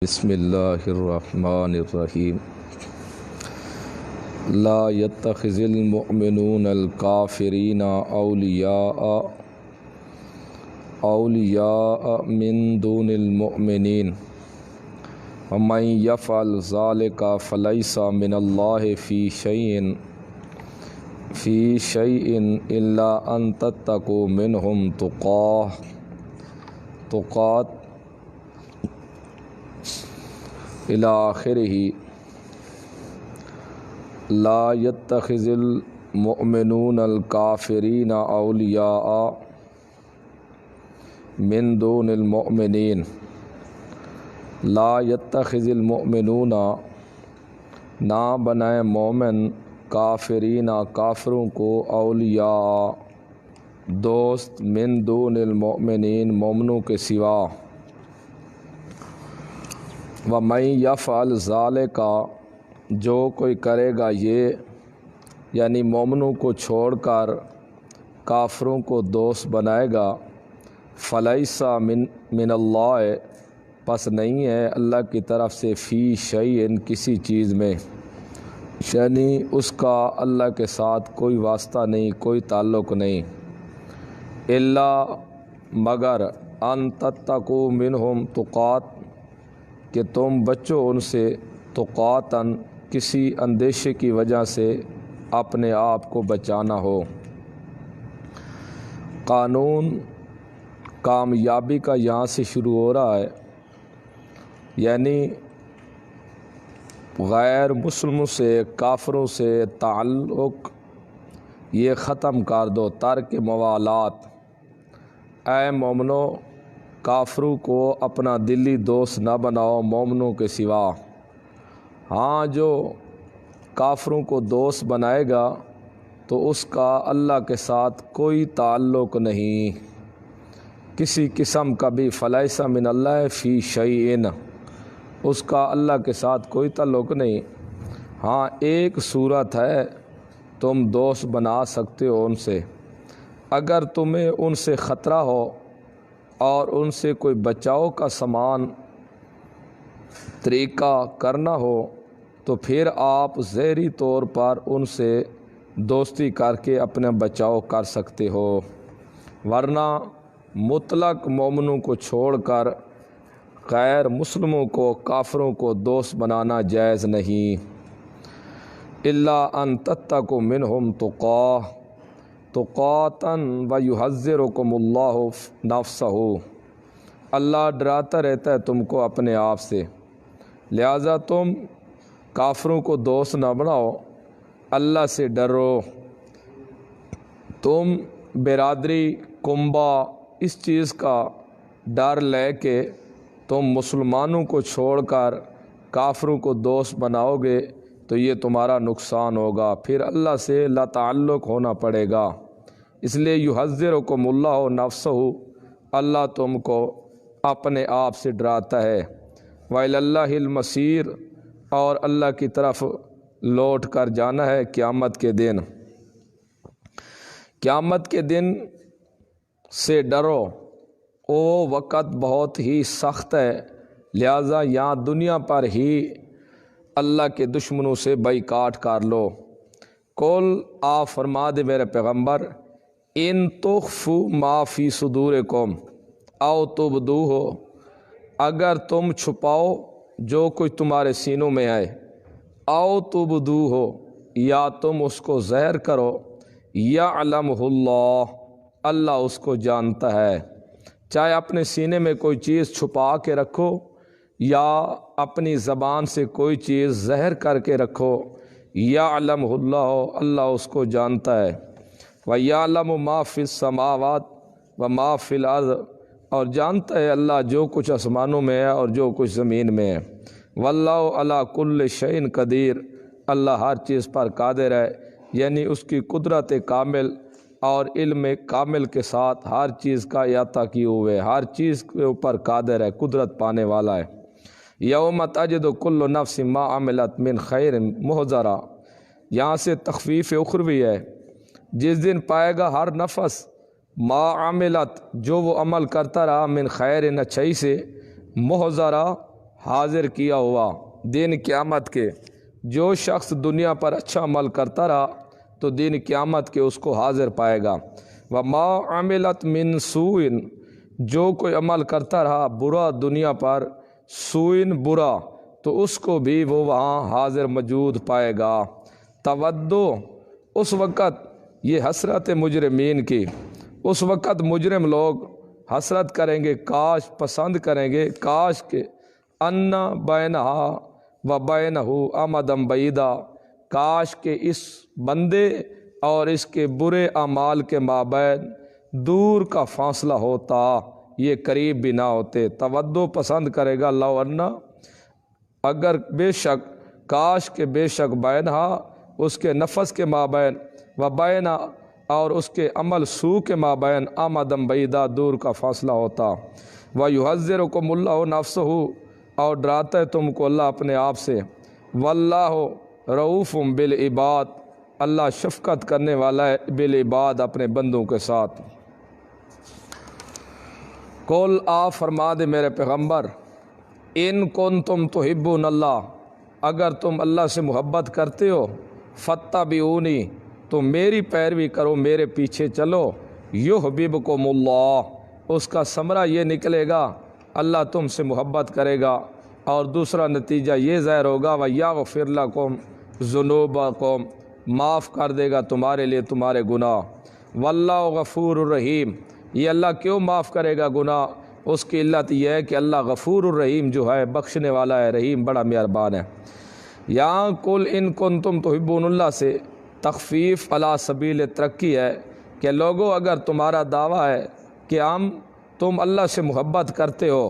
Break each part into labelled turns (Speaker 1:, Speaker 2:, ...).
Speaker 1: بسم اللہ الرحمن الرحیم لا يتخذ المؤمنون الکافرین اولیاء من دون المؤمنین ومن یفعل ذلک فلیس من اللہ فی شیء الا ان تتقوا منہم تقات الی آخرہ لا يتخذ المؤمنون الکافرین اولیاء من دون المؤمنین لا يتخذ المؤمنون نہ بنائے مومن کافرین کافروں کو اولیاء دوست من دون المؤمنین مومنوں کے سوا وَمَن يَفْعَلْ ذَلِكَ جو کوئی کرے گا یہ یعنی مومنوں کو چھوڑ کر کافروں کو دوست بنائے گا فَلَيْسَ من اللہ پس نہیں ہے اللہ کی طرف سے فی شیء کسی چیز میں یعنی اس کا اللہ کے ساتھ کوئی واسطہ نہیں کوئی تعلق نہیں الا مگر ان تتقوا منہم تقات کہ تم بچو ان سے تقاتن کسی اندیشے کی وجہ سے اپنے آپ کو بچانا ہو۔ قانون کامیابی کا یہاں سے شروع ہو رہا ہے، یعنی غیر مسلموں سے کافروں سے تعلق یہ ختم کر دو، ترک موالات۔ اے مومنو کافروں کو اپنا دلی دوست نہ بناؤ مومنوں کے سوا۔ ہاں جو کافروں کو دوست بنائے گا تو اس کا اللہ کے ساتھ کوئی تعلق نہیں کسی قسم کا بھی، فلیس من اللہ فی شیء اس کا اللہ کے ساتھ کوئی تعلق نہیں۔ ہاں ایک صورت ہے تم دوست بنا سکتے ہو ان سے، اگر تمہیں ان سے خطرہ ہو اور ان سے کوئی بچاؤ کا سامان طریقہ کرنا ہو تو پھر آپ ظاہری طور پر ان سے دوستی کر کے اپنا بچاؤ کر سکتے ہو، ورنہ مطلق مومنوں کو چھوڑ کر غیر مسلموں کو کافروں کو دوست بنانا جائز نہیں۔ الا ان تتقوا منہم تقاتن ویحذرکم اللہ نفسہ اللہ ڈراتا رہتا ہے تم کو اپنے آپ سے، لہذا تم کافروں کو دوست نہ بناؤ، اللہ سے ڈرو۔ تم برادری کنبہ اس چیز کا ڈر لے کے تم مسلمانوں کو چھوڑ کر کافروں کو دوست بناؤ گے تو یہ تمہارا نقصان ہوگا، پھر اللہ سے لا تعلق ہونا پڑے گا۔ اس لیے یحذرکم اللہ نفسہ اللہ تم کو اپنے آپ سے ڈراتا ہے۔ وَإِلَى اللَّهِ الْمَصِيرُ اور اللہ کی طرف لوٹ کر جانا ہے قیامت کے دن۔ قیامت کے دن سے ڈرو، وہ وقت بہت ہی سخت ہے، لہذا یہاں دنیا پر ہی اللہ کے دشمنوں سے بائیکاٹ کر لو۔ قل آپ فرما دے میرے پیغمبر ان تخفوا ما فی صدورکم او تبدوہ اگر تم چھپاؤ جو کچھ تمہارے سینوں میں ہے، او تبدوہ یا تم اس کو ظاہر کرو، یعلمہ اللہ اللہ اس کو جانتا ہے۔ چاہے اپنے سینے میں کوئی چیز چھپا کے رکھو یا اپنی زبان سے کوئی چیز ظاہر کر کے رکھو، یعلمہ اللہ اللہ اس کو جانتا ہے۔ وَيَعْلَمُ مَا فِي السَّمَاوَاتِ وَمَا فِي الْأَرْضِ اور جانتا ہے اللہ جو کچھ آسمانوں میں ہے اور جو کچھ زمین میں ہے۔ وَاللَّهُ عَلَىٰ كُلِّ شَيْءٍ قدیر اللہ ہر چیز پر قادر ہے، یعنی اس کی قدرت کامل اور علم کامل کے ساتھ ہر چیز کا احاطہ کیے ہوئے، ہر چیز کے اوپر قادر ہے، قدرت پانے والا ہے۔ یوم تجد کل نفس ما عملت من خیر محضرا یہاں سے تخفیف اخروی ہے، جس دن پائے گا ہر نفس ما عملت جو وہ عمل کرتا رہا من خیر اچھائی سے محضرا حاضر کیا ہوا دن قیامت کے۔ جو شخص دنیا پر اچھا عمل کرتا رہا تو دن قیامت کے اس کو حاضر پائے گا۔ وما عملت من سوء، جو کوئی عمل کرتا رہا برا دنیا پر، سوء برا، تو اس کو بھی وہ وہاں حاضر موجود پائے گا۔ تودو، اس وقت یہ حسرت مجرمین کی، اس وقت مجرم لوگ حسرت کریں گے، کاش پسند کریں گے، کاش کہ ان بینہا و بینہ امدم بعیدا، کاش کہ اس بندے اور اس کے برے اعمال کے مابین دور کا فاصلہ ہوتا، یہ قریب بھی نہ ہوتے۔ تودو پسند کرے گا، لو انا، اگر بے شک، کاش کہ بے شک، بینہا اس کے نفس کے مابین، و بینہ اور اس کے عمل سو کے مابین، امدم بعیدا دور کا فاصلہ ہوتا۔ وَيُحَذِّرُكُمُ اللَّهُ نَفْسَهُ، اور ڈراتا ہے تم کو اللہ اپنے آپ سے۔ وَاللَّهُ رؤوف بِالعباد، اللہ شفقت کرنے والا ہے بالعباد، اپنے بندوں کے ساتھ۔ قل، آپ فرما دے میرے پیغمبر، ان کنتم تحبون اللہ، اگر تم اللہ سے محبت کرتے ہو، فاتبعونی، تو میری پیروی کرو، میرے پیچھے چلو، یحببکم اللہ، اس کا ثمرہ یہ نکلے گا اللہ تم سے محبت کرے گا، اور دوسرا نتیجہ یہ ظاہر ہوگا وَیَغْفِرْ لَکُمْ ذُنُوبَکُمْ، معاف کر دے گا تمہارے لیے تمہارے گناہ۔ وَاللَّهُ غفور الرحیم، یہ اللہ کیوں معاف کرے گا گناہ؟ اس کی علت یہ ہے کہ اللہ غفور الرحیم جو ہے، بخشنے والا ہے، رحیم بڑا مہربان ہے۔ یہاں قل ان کنتم تحبون اللہ سے تخفیف علی سبیل ترقی ہے کہ لوگوں، اگر تمہارا دعویٰ ہے کہ تم اللہ سے محبت کرتے ہو،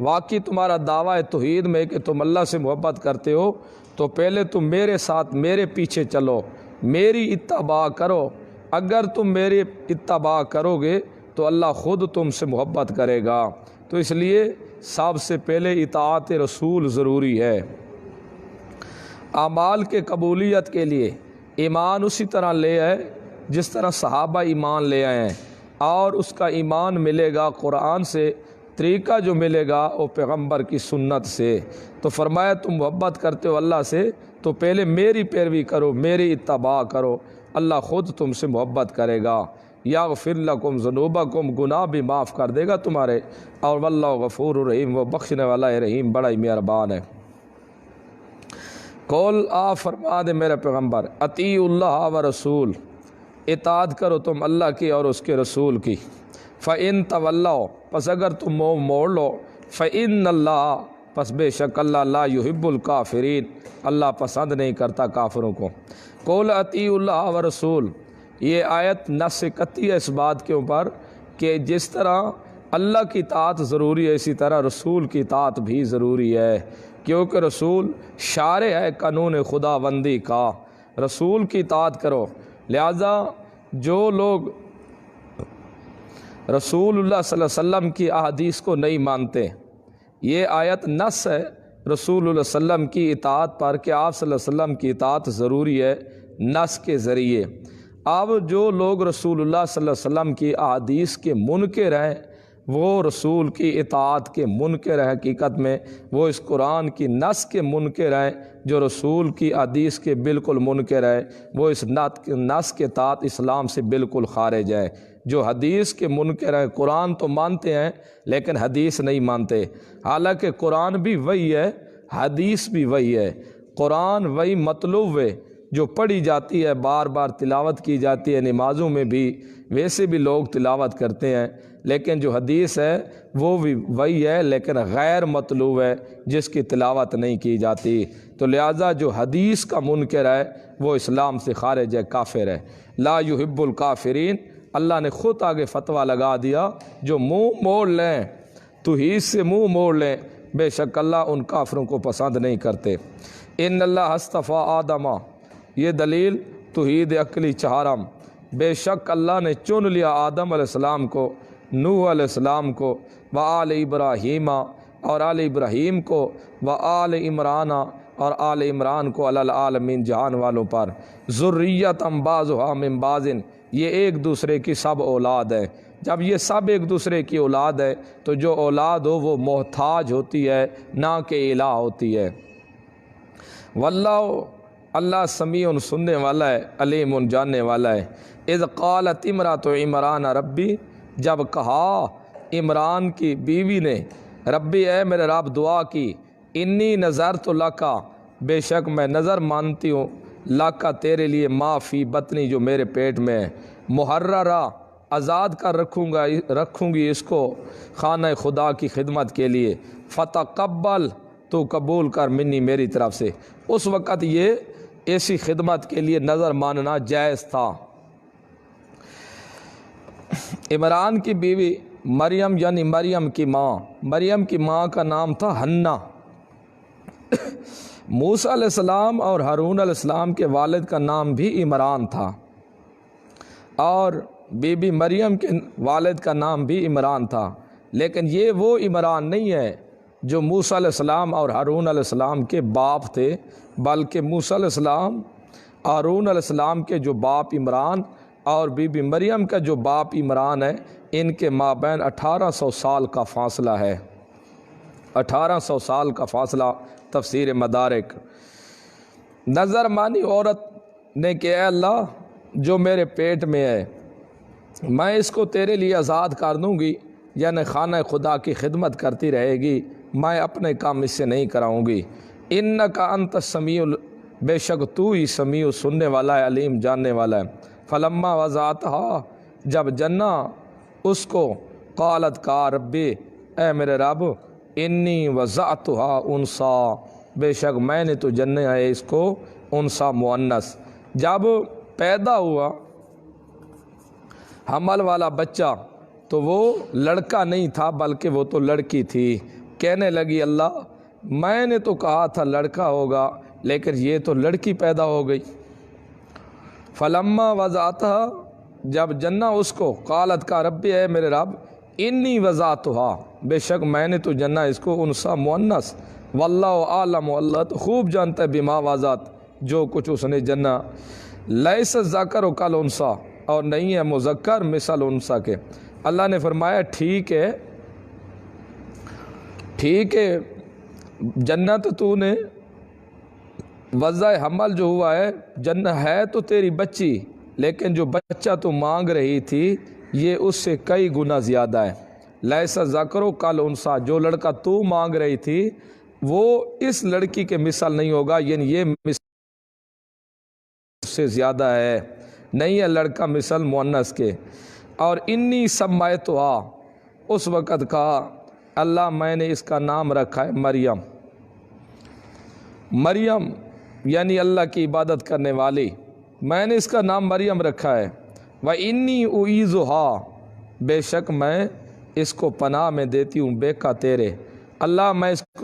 Speaker 1: واقعی تمہارا دعویٰ ہے توحید میں کہ تم اللہ سے محبت کرتے ہو، تو پہلے تم میرے ساتھ میرے پیچھے چلو، میری اتباع کرو۔ اگر تم میری اتباع کرو گے تو اللہ خود تم سے محبت کرے گا۔ تو اس لیے سب سے پہلے اطاعت رسول ضروری ہے۔ اعمال کے قبولیت کے لیے ایمان اسی طرح لے آئے جس طرح صحابہ ایمان لے آئے ہیں، اور اس کا ایمان ملے گا قرآن سے، طریقہ جو ملے گا وہ پیغمبر کی سنت سے۔ تو فرمایا تم محبت کرتے ہو اللہ سے تو پہلے میری پیروی کرو، میری اتباع کرو، اللہ خود تم سے محبت کرے گا۔ یغفر لکم ذنوبکم، گناہ بھی معاف کر دے گا تمہارے، اور واللہ غفور الرحیم، وہ بخشنے والا ہے، رحیم بڑا ہی مہربان ہے۔ قول، آپ فرما دے میرے پیغمبر، اطیعوا اللہ و رسول، اطاعت کرو تم اللہ کی اور اس کے رسول کی۔ فَإِن تَوَلَّوْا، پس اگر تم منہ موڑ لو، فَإِنَّ اللَّهَ، پس بے شک اللہ، لا يحب الکافرین، اللہ پسند نہیں کرتا کافروں کو۔ قول اطیعوا اللہ و رسول، یہ آیت نص قطعی ہے اس بات کے اوپر کہ جس طرح اللہ کی اطاعت ضروری ہے، اسی طرح رسول کی اطاعت بھی ضروری ہے، کیونکہ رسول شارع ہے قانون خدا بندی کا، رسول کی اطاعت کرو۔ لہذا جو لوگ رسول اللہ صلی اللہ علیہ وسلم کی احادیث کو نہیں مانتے، یہ آیت نص ہے رسول اللہ صلی اللہ علیہ وسلم کی اطاعت پر کہ آپ صلی اللہ علیہ وسلم کی اطاعت ضروری ہے نص کے ذریعے۔ اب جو لوگ رسول اللہ صلی اللہ علیہ وسلم کی احادیث کے منکر ہیں، وہ رسول کی اطاعت کے منکر ہیں، حقیقت میں وہ اس قرآن کی نص کے منکر ہیں۔ جو رسول کی حدیث کے بالکل منکر ہے وہ اس نص کے تحت اسلام سے بالکل خارج ہے۔ جو حدیث کے منکر ہیں، قرآن تو مانتے ہیں لیکن حدیث نہیں مانتے، حالانکہ قرآن بھی وہی ہے، حدیث بھی وہی ہے۔ قرآن وہی مطلوب ہے جو پڑھی جاتی ہے، بار بار تلاوت کی جاتی ہے، نمازوں میں بھی ویسے بھی لوگ تلاوت کرتے ہیں، لیکن جو حدیث ہے وہ بھی وہی ہے لیکن غیر مطلوب ہے، جس کی تلاوت نہیں کی جاتی۔ تو لہٰذا جو حدیث کا منکر ہے وہ اسلام سے خارج ہے، کافر ہے۔ لا یحب الکافرین، اللہ نے خود آگے فتویٰ لگا دیا، جو منہ موڑ لیں، توحید سے منہ موڑ لیں، بے شک اللہ ان کافروں کو پسند نہیں کرتے۔ ان اللہ اصطفیٰ آدم، یہ دلیل توحید عقلی چہارم، بے شک اللہ نے چن لیا آدم علیہ السلام کو، نوح علیہ السلام کو، وآل ابراہیم، اور آل ابراہیم کو، وآل عمران، اور آل عمران کو، علی العالمین، جہان والوں پر، ذریۃ بعضھا من بعض، یہ ایک دوسرے کی سب اولاد ہیں۔ جب یہ سب ایک دوسرے کی اولاد ہے تو جو اولاد ہو وہ محتاج ہوتی ہے نہ کہ الہ ہوتی ہے۔ واللہ اللہ سمیع سننے والا ہے، علیم جاننے والا ہے۔ اذ قالت امرأۃ عمران ربی، جب کہا عمران کی بیوی نے ربی اے میرے رب دعا کی، انی نذرت لکا بے شک میں نظر مانتی ہوں، لکا تیرے لیے ما فی بطنی جو میرے پیٹ میں ہے، محررہ آزاد کر رکھوں گی اس کو خانہ خدا کی خدمت کے لیے، فتقبل تو قبول کر منی میری طرف سے۔ اس وقت یہ ایسی خدمت کے لیے نظر ماننا جائز تھا۔ عمران کی بیوی مریم یعنی مریم کی ماں کا نام تھا حنہ۔ موسیٰ علیہ السلام اور ہارون علیہ السلام کے والد کا نام بھی عمران تھا، اور بی بی مریم کے والد کا نام بھی عمران تھا، لیکن یہ وہ عمران نہیں ہے جو موسیٰ علیہ السلام اور ہارون علیہ السلام کے باپ تھے، بلکہ موسیٰ علیہ السلام ہارون علیہ السلام کے جو باپ عمران اور بی بی مریم کا جو باپ عمران ہے، ان کے مابین 1800 سال کا فاصلہ ہے۔ 1800 سال کا فاصلہ۔ تفسیر مدارک۔ نظر مانی عورت نے کہ اے اللہ جو میرے پیٹ میں ہے میں اس کو تیرے لیے آزاد کر دوں گی، یعنی خانہ خدا کی خدمت کرتی رہے گی، میں اپنے کام اس سے نہیں کراؤں گی۔ انک انت السمیع، بے شک تو ہی سمیع سننے والا ہے، علیم جاننے والا ہے۔ فلما وضعتها، جب جنا اس کو، قالت کا ربی اے میرے رب، انی وضعتها انثی، بے شک میں نے تو جنا ہے اس کو انثی مؤنث۔ جب پیدا ہوا حمل والا بچہ تو وہ لڑکا نہیں تھا بلکہ وہ تو لڑکی تھی۔ کہنے لگی اللہ میں نے تو کہا تھا لڑکا ہوگا لیکن یہ تو لڑکی پیدا ہو گئی۔ فلما وضعتها، جب جنا اس کو، قالت کا ربی اے میرے رب، انی وضعتها، بے شک میں نے تو جنا اس کو انثی مؤنث، واللہ عالم، اللہ تو خوب جانتا ہے بما وضعت، جو کچھ اس نے جنا، لیس الذکر کالانثی، اور نہیں ہے مذکر مثل انثی کے۔ اللہ نے فرمایا ٹھیک ہے جنت تو نے وضع حمل جو ہوا ہے، جنت ہے تو تیری بچی، لیکن جو بچہ تو مانگ رہی تھی یہ اس سے کئی گنا زیادہ ہے۔ لیس الذکر کالانثی، جو لڑکا تو مانگ رہی تھی وہ اس لڑکی کے مثل نہیں ہوگا، یعنی یہ مثل سے زیادہ ہے، نہیں ہے لڑکا مثل مؤنث کے۔ اور انی سمیتھا، اس وقت کہا اللہ میں نے اس کا نام رکھا ہے مریم۔ مریم یعنی اللہ کی عبادت کرنے والی، میں نے اس کا نام مریم رکھا ہے۔ وَإِنِّي أُعِيذُهَا، بے شک میں اس کو پناہ میں دیتی ہوں بے کا تیرے، اللہ میں اس کو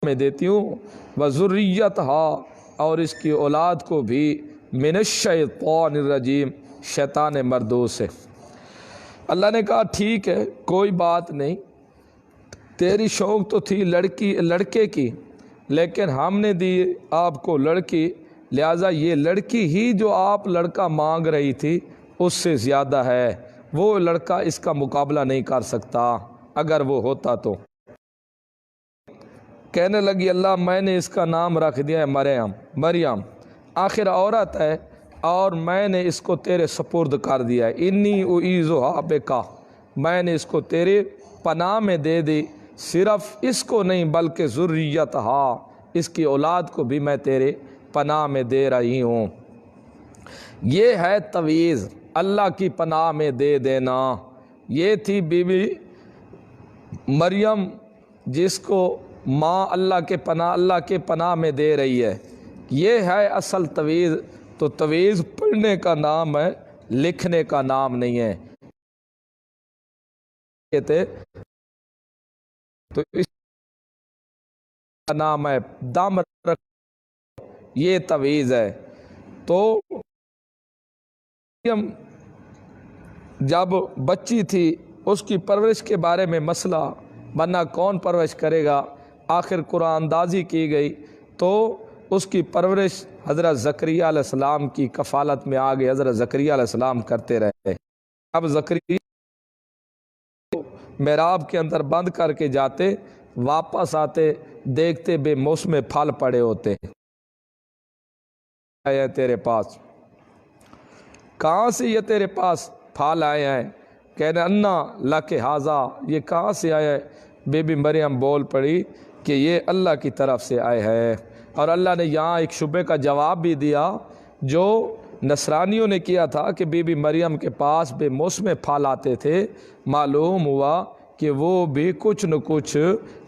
Speaker 1: میں دیتی ہوں، وَذُرِّيَّتَهَا، اور اس کی اولاد کو بھی، من الشیطان الرجیم، شیطان مردود سے۔ اللہ نے کہا ٹھیک ہے کوئی بات نہیں، تیری شوق تو تھی لڑکے کی، لیکن ہم نے دی آپ کو لڑکی، لہٰذا یہ لڑکی ہی جو آپ لڑکا مانگ رہی تھی اس سے زیادہ ہے، وہ لڑکا اس کا مقابلہ نہیں کر سکتا اگر وہ ہوتا تو۔ کہنے لگی اللہ میں نے اس کا نام رکھ دیا ہے مریم، آخر عورت ہے اور میں نے اس کو تیرے سپرد کر دیا ہے۔ انی اعیذھا بک، میں نے اس کو تیرے پناہ میں دے دی، صرف اس کو نہیں بلکہ ذریتہا، اس کی اولاد کو بھی میں تیرے پناہ میں دے رہی ہوں۔ یہ ہے تویز، اللہ کی پناہ میں دے دینا۔ یہ تھی بی بی مریم جس کو ماں اللہ کے پناہ میں دے رہی ہے، یہ ہے اصل تویز۔ تو تویز پڑھنے کا نام ہے، لکھنے کا نام نہیں ہے۔ تو اس کا نام ہے دم رکھ، یہ تویز ہے۔ تو مریم جب بچی تھی اس کی پرورش کے بارے میں مسئلہ بنا، کون پرورش کرے گا، آخر قرآن اندازی کی گئی تو اس کی پرورش حضرت زکریا علیہ السلام کی کفالت میں آ گئے، حضرت زکریا علیہ السلام کرتے رہے۔ اب زکریا محراب کے اندر بند کر کے جاتے، واپس آتے دیکھتے بے موسم پھل پڑے ہوتے۔ آیا تیرے پاس، کہاں سے یہ تیرے پاس پھل آئے ہیں؟ کہنے انا لک ہاذا، یہ کہاں سے آیا ہے؟ بی بی مریم بول پڑی کہ یہ اللہ کی طرف سے آئے ہے۔ اور اللہ نے یہاں ایک شبے کا جواب بھی دیا جو نصرانیوں نے کیا تھا کہ بی بی مریم کے پاس بے موسم پھل آتے تھے، معلوم ہوا کہ وہ بھی کچھ نہ کچھ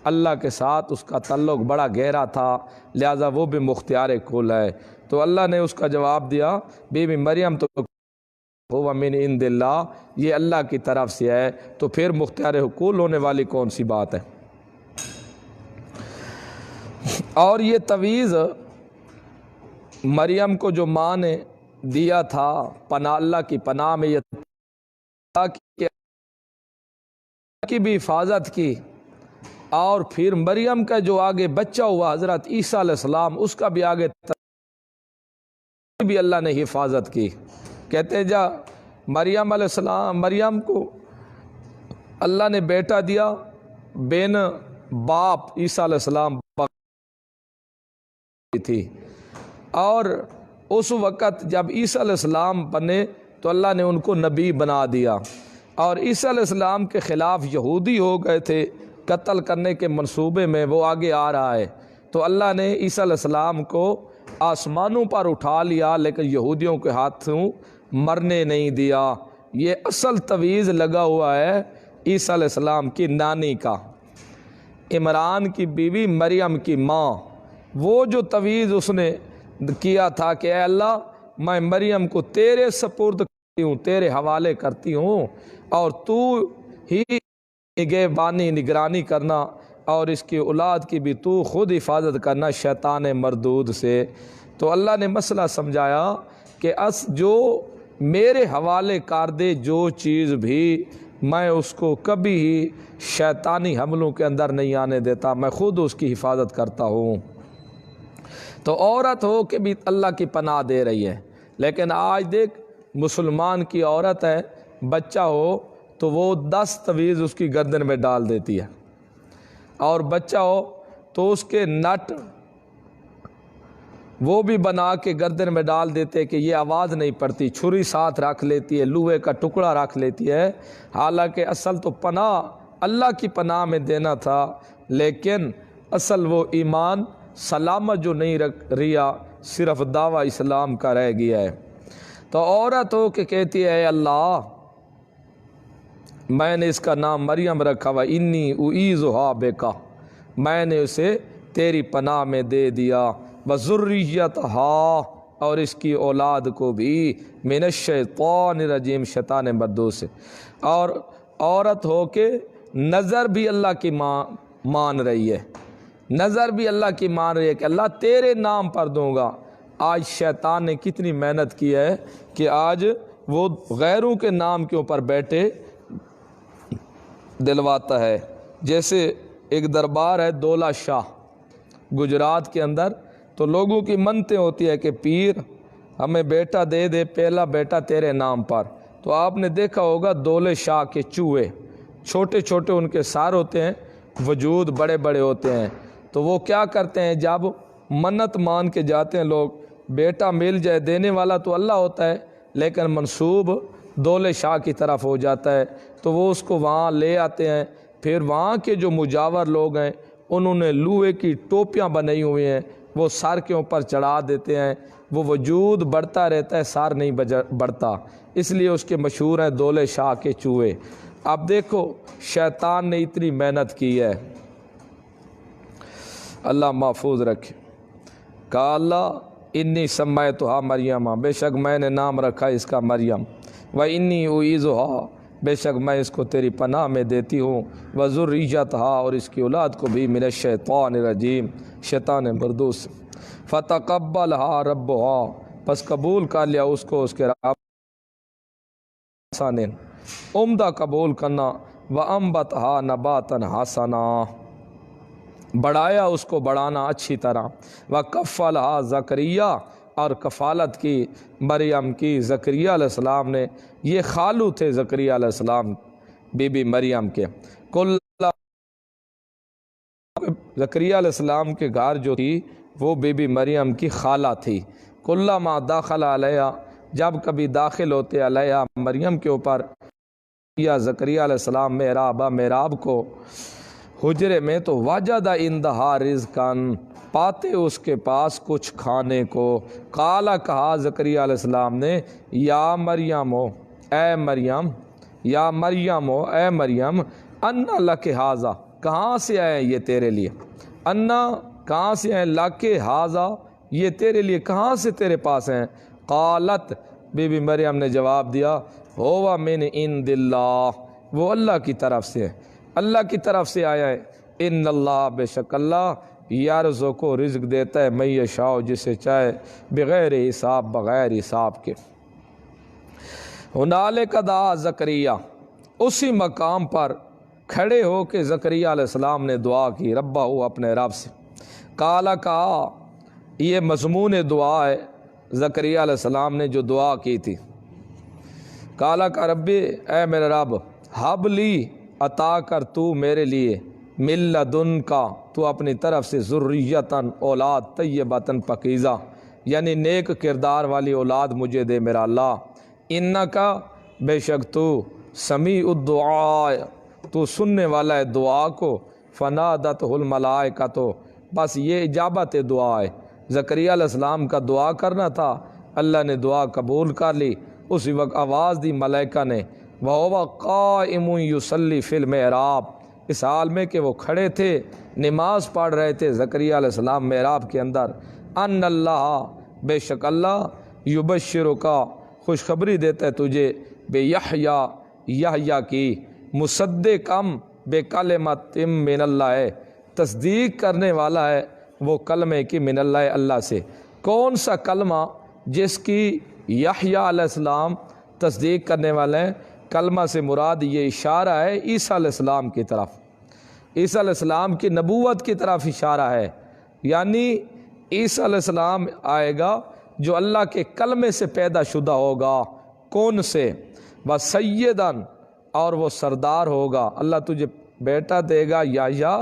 Speaker 1: اللہ کے ساتھ اس کا تعلق بڑا گہرا تھا، لہذا وہ بھی مختار کل ہے۔ تو اللہ نے اس کا جواب دیا بی بی مریم تو ہوا من عند اللہ، یہ اللہ کی طرف سے ہے، تو پھر مختار کل ہونے والی کون سی بات ہے؟ اور یہ تعویذ مریم کو جو ماں نے دیا تھا پناہ، اللہ کی پناہ میں، یہ کی بھی حفاظت کی، اور پھر مریم کا جو آگے بچہ ہوا حضرت عیسیٰ علیہ السلام، اس کا بھی آگے بھی اللہ نے حفاظت کی۔ کہتے جا مریم علیہ السلام، مریم کو اللہ نے بیٹا دیا، بین باپ عیسیٰ علیہ السلام تھی، اور اس وقت جب عیسیٰ علیہ السلام بنے تو اللہ نے ان کو نبی بنا دیا، اور عیسیٰ علیہ السلام کے خلاف یہودی ہو گئے تھے قتل کرنے کے منصوبے میں، وہ آگے آ رہا ہے، تو اللہ نے عیسیٰ علیہ السلام کو آسمانوں پر اٹھا لیا، لیکن یہودیوں کے ہاتھوں مرنے نہیں دیا۔ یہ اصل تعویذ لگا ہوا ہے عیسیٰ علیہ السلام کی نانی کا، عمران کی بیوی مریم کی ماں، وہ جو تعویذ اس نے کیا تھا کہ اے اللہ میں مریم کو تیرے سپرد کرتی ہوں، تیرے حوالے کرتی ہوں، اور تو ہی نگہبانی نگرانی کرنا، اور اس کی اولاد کی بھی تو خود حفاظت کرنا شیطان مردود سے۔ تو اللہ نے مسئلہ سمجھایا کہ جو میرے حوالے کر دے جو چیز بھی، میں اس کو کبھی ہی شیطانی حملوں کے اندر نہیں آنے دیتا، میں خود اس کی حفاظت کرتا ہوں۔ تو عورت ہو کہ بھی اللہ کی پناہ دے رہی ہے، لیکن آج دیکھ مسلمان کی عورت ہے، بچہ ہو تو وہ 10 تعویذ اس کی گردن میں ڈال دیتی ہے، اور بچہ ہو تو اس کے نٹ وہ بھی بنا کے گردن میں ڈال دیتے کہ یہ آواز نہیں پڑتی، چھری ساتھ رکھ لیتی ہے، لوہے کا ٹکڑا رکھ لیتی ہے، حالانکہ اصل تو پناہ اللہ کی پناہ میں دینا تھا، لیکن اصل وہ ایمان سلامت جو نہیں رکھ رہا، صرف دعویٰ اسلام کا رہ گیا ہے۔ تو عورت ہو کہ کہتی ہے اے اللہ میں نے اس کا نام مریم رکھا ہوا، انی اعیذھا بک، میں نے اسے تیری پناہ میں دے دیا، وذریتھا، اور اس کی اولاد کو بھی، من الشیطان الرجیم، شیطان مردود سے۔ اور عورت ہو کے نظر بھی اللہ کی مان رہی ہے، نظر بھی اللہ کی مان رہی ہے کہ اللہ تیرے نام پر دوں گا۔ آج شیطان نے کتنی محنت کی ہے کہ آج وہ غیروں کے نام کے اوپر بیٹھے دلواتا ہے۔ جیسے ایک دربار ہے دولہ شاہ گجرات کے اندر، تو لوگوں کی منتیں ہوتی ہے کہ پیر ہمیں بیٹا دے دے، پہلا بیٹا تیرے نام پر۔ تو آپ نے دیکھا ہوگا دولہ شاہ کے چوہے چھوٹے چھوٹے ان کے سار ہوتے ہیں، وجود بڑے بڑے ہوتے ہیں، تو وہ کیا کرتے ہیں جب منت مان کے جاتے ہیں لوگ، بیٹا مل جائے، دینے والا تو اللہ ہوتا ہے لیکن منسوب دولہ شاہ کی طرف ہو جاتا ہے، تو وہ اس کو وہاں لے آتے ہیں، پھر وہاں کے جو مجاور لوگ ہیں انہوں نے لوہے کی ٹوپیاں بنائی ہوئی ہیں، وہ سر کے اوپر چڑھا دیتے ہیں، وہ وجود بڑھتا رہتا ہے، سر نہیں بڑھتا، اس لیے اس کے مشہور ہیں دولہ شاہ کے چوہے۔ اب دیکھو شیطان نے اتنی محنت کی ہے، اللہ محفوظ رکھے۔ کہا اللہ انی سمیتھا مریم، بے شک میں نے نام رکھا اس کا مریم، وانی اعیذھا، بے شک میں اس کو تیری پناہ میں دیتی ہوں، وذریتھا، اور اس کی اولاد کو بھی، من الشیطان الرجیم، شیطان مردود سے۔ فتقبلھا ربھا، پس قبول کر لیا اس کو اس کے رب نے عمدہ قبول کرنا، وانبتھا نباتا حسنا، بڑھایا اس کو بڑھانا اچھی طرح، وکفلھا زکریا، اور کفالت کی مریم کی زکریا علیہ السلام نے، یہ خالو تھے زکریا علیہ السلام بی بی مریم کے، کل زکریا علیہ السلام کے گھر جو تھی وہ بی بی مریم کی خالہ تھی. کلما داخل علیہ، جب کبھی داخل ہوتے علیہ مریم کے اوپر یا زکریا علیہ السلام محراب کو حجرے میں، تو وجد عندہا رزقاً، پاتے اس کے پاس کچھ کھانے کو. قالا، کہا زکریا علیہ السلام نے، یا مریم ہو اے مریم، یا مریم ہو اے مریم، انا لک ھذا، کہاں سے آئے یہ تیرے لیے، انا کہاں سے آئے، لک ھذا یہ تیرے لیے کہاں سے تیرے پاس ہیں. قالت، بی بی مریم نے جواب دیا، ہوا من عند اللہ، وہ اللہ کی طرف سے ہے، اللہ کی طرف سے آیا ہے. ان اللہ، بے شک اللہ، یرزق کو رزق دیتا ہے من یشاء، جسے چاہے، بغیر حساب، بغیر حساب کے. ہنالک دعا زکریا، اسی مقام پر کھڑے ہو کے زکریا علیہ السلام نے دعا کی ربہ، اپنے رب سے. قالا، کہا، یہ مضمون دعا ہے زکریا علیہ السلام نے جو دعا کی تھی. قالا، کا ربی، اے میرے رب، حب لی، عطا کر تو میرے لیے، من لدن کا، تو اپنی طرف سے، ذریتاً، اولاد، طیبتاً، پاکیزہ، یعنی نیک کردار والی اولاد مجھے دے میرا اللہ. انکا، بے شک تو، سمیع الدعاء، تو سننے والا ہے دعا کو. فنادتہ الملائکۃ، بس یہ اجابت دعا ہے. زکریا علیہ السلام کا دعا کرنا تھا، اللہ نے دعا قبول کر لی. اسی وقت آواز دی ملائکہ نے، وَهُوَ قَائِمٌ يُصَلِّي فِي الْمِحْرَابِ، اس حال میں کہ وہ کھڑے تھے، نماز پڑھ رہے تھے زکریا علیہ السلام محراب کے اندر. ان اللہ، بے شک اللہ، یبشرک، خوشخبری دیتا ہے تجھے، بے یحییٰ، یحییٰ کی، مصدقا بکلمۃ من اللہ، تصدیق کرنے والا ہے وہ کلمے کی، من اللہ، اللہ سے. کون سا کلمہ جس کی یحییٰ علیہ السلام تصدیق کرنے والے ہیں؟ کلمہ سے مراد یہ اشارہ ہے عیسیٰ علیہ السلام کی طرف، عیسیٰ علیہ السلام کی نبوت کی طرف اشارہ ہے. یعنی عیسیٰ علیہ السلام آئے گا جو اللہ کے کلمے سے پیدا شدہ ہوگا. کون سے؟ وَسَيِّدًا، اور وہ سردار ہوگا. اللہ تجھے بیٹا دے گا، یا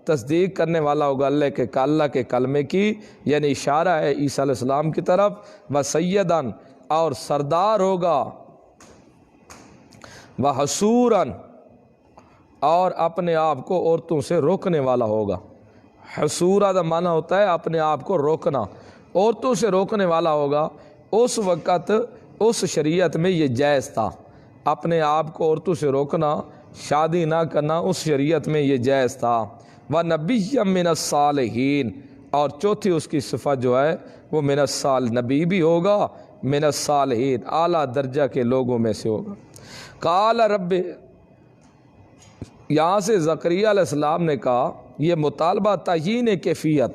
Speaker 1: تصدیق کرنے والا ہوگا اللہ کے کلمے کی، یعنی اشارہ ہے عیسیٰ علیہ السلام کی طرف. وَسَيِّدًا، اور سردار ہوگا. وَحَصُورًا، اور اپنے آپ کو عورتوں سے روکنے والا ہوگا. حصورہ کا معنی ہوتا ہے اپنے آپ کو روکنا، عورتوں سے روکنے والا ہوگا. اس وقت اس شریعت میں یہ جائز تھا، اپنے آپ کو عورتوں سے روکنا، شادی نہ کرنا، اس شریعت میں یہ جائز تھا. وَنَبِيًّا مِّنَ الصَّالِحِينَ، اور چوتھی اس کی صفت جو ہے وہ من الصالحین، نبی بھی ہوگا، من الصالحین، اعلیٰ درجہ کے لوگوں میں سے ہوگا. قال رب، یہاں سے زکریا علیہ السلام نے کہا، یہ مطالبہ تعیین کیفیت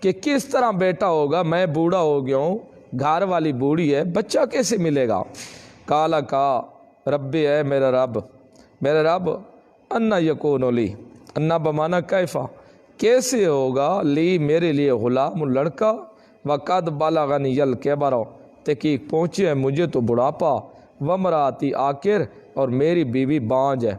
Speaker 1: کہ کس طرح بیٹا ہوگا، میں بوڑھا ہو گیا ہوں، گھر والی بوڑھی ہے، بچہ کیسے ملے گا. قال، کہا، رب، اے میرا رب، میرے رب، انا یکون لی، انا بمانا کیفا، کیسے ہوگا، لی میرے لیے، غلام، لڑکا، وقد بلغنی الکبر، تحقیق پہنچے ہے مجھے تو بڑھاپا، وامراتی عاقر، اور میری بیوی بانج ہے.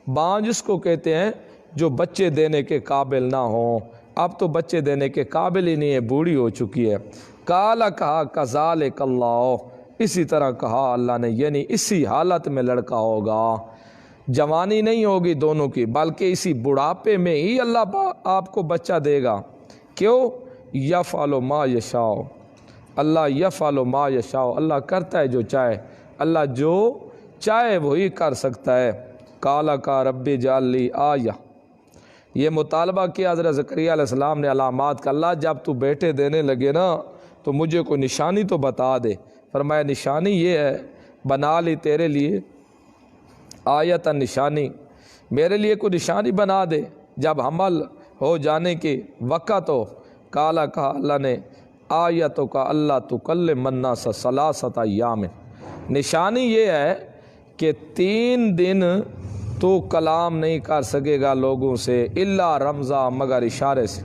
Speaker 1: بانج اس کو کہتے ہیں جو بچے دینے کے قابل نہ ہوں، اب تو بچے دینے کے قابل ہی نہیں ہے، بوڑھی ہو چکی ہے. قال، کہا، کذالک اللہ، اسی طرح کہا اللہ نے، یعنی اسی حالت میں لڑکا ہوگا، جوانی نہیں ہوگی دونوں کی، بلکہ اسی بڑھاپے میں ہی اللہ آپ کو بچہ دے گا. کیوں؟ یفعل ما یشاء، اللہ یفعل ما یشاء، اللہ کرتا ہے جو چاہے، اللہ جو چاہے وہی کر سکتا ہے. قال، کا رب اجعل لی آیہ، یہ مطالبہ کیا حضرت زکریا علیہ السلام نے علامات کا، اللہ جب تو بیٹے دینے لگے نا تو مجھے کوئی نشانی تو بتا دے. فرمایا نشانی یہ ہے، بنا لی تیرے لیے آیت، نشانی، میرے لیے کوئی نشانی بنا دے جب حمل ہو جانے کے وقت ہو. کالا، کہا اللہ نے، آیتوں کا اللہ تکلم الناس ثلاثۃ ایام، نشانی یہ ہے کہ 3 دن تو کلام نہیں کر سکے گا لوگوں سے، الا رمزا، مگر اشارے سے،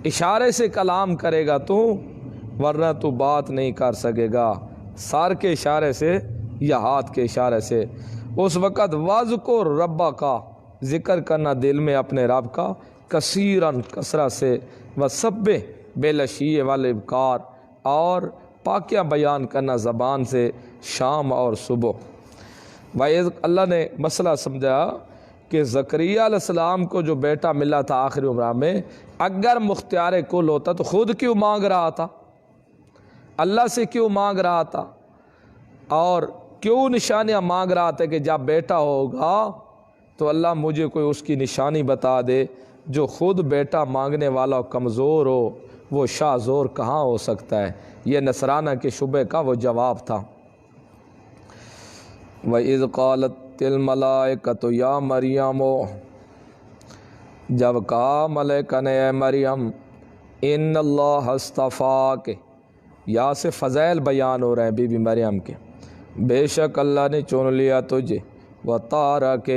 Speaker 1: اشارے سے کلام کرے گا تو، ورنہ تو بات نہیں کر سکے گا، سر کے اشارے سے یا ہاتھ کے اشارے سے. اس وقت واذکر ربک، ذکر کرنا دل میں اپنے رب کا کثیرن کثرت سے، وسبح بالعشی والابکار، اور پاکیہ بیان کرنا زبان سے شام اور صبح۔ وَإِذْ اللہ نے مسئلہ سمجھا کہ زکریہ علیہ السلام کو جو بیٹا ملا تھا آخری عمر میں، اگر مختار کل ہوتا تو خود کیوں مانگ رہا تھا، اللہ سے کیوں مانگ رہا تھا، اور کیوں نشانیاں مانگ رہا تھا کہ جب بیٹا ہوگا تو اللہ مجھے کوئی اس کی نشانی بتا دے۔ جو خود بیٹا مانگنے والا کمزور ہو وہ شاہ زور کہاں ہو سکتا ہے؟ یہ نصرانہ کے شبہ کا وہ جواب تھا۔ وَإِذْ قَالَتِ الْمَلَائِكَةُ يَا مَرْيَمُ، جب کہا ملائکہ نے اے مریم، ان اللہ اصطفاک، یا سے فضائل بیان ہو رہے ہیں بی بی مریم کے، بے شک اللہ نے چن لیا تجھے، وطہرک،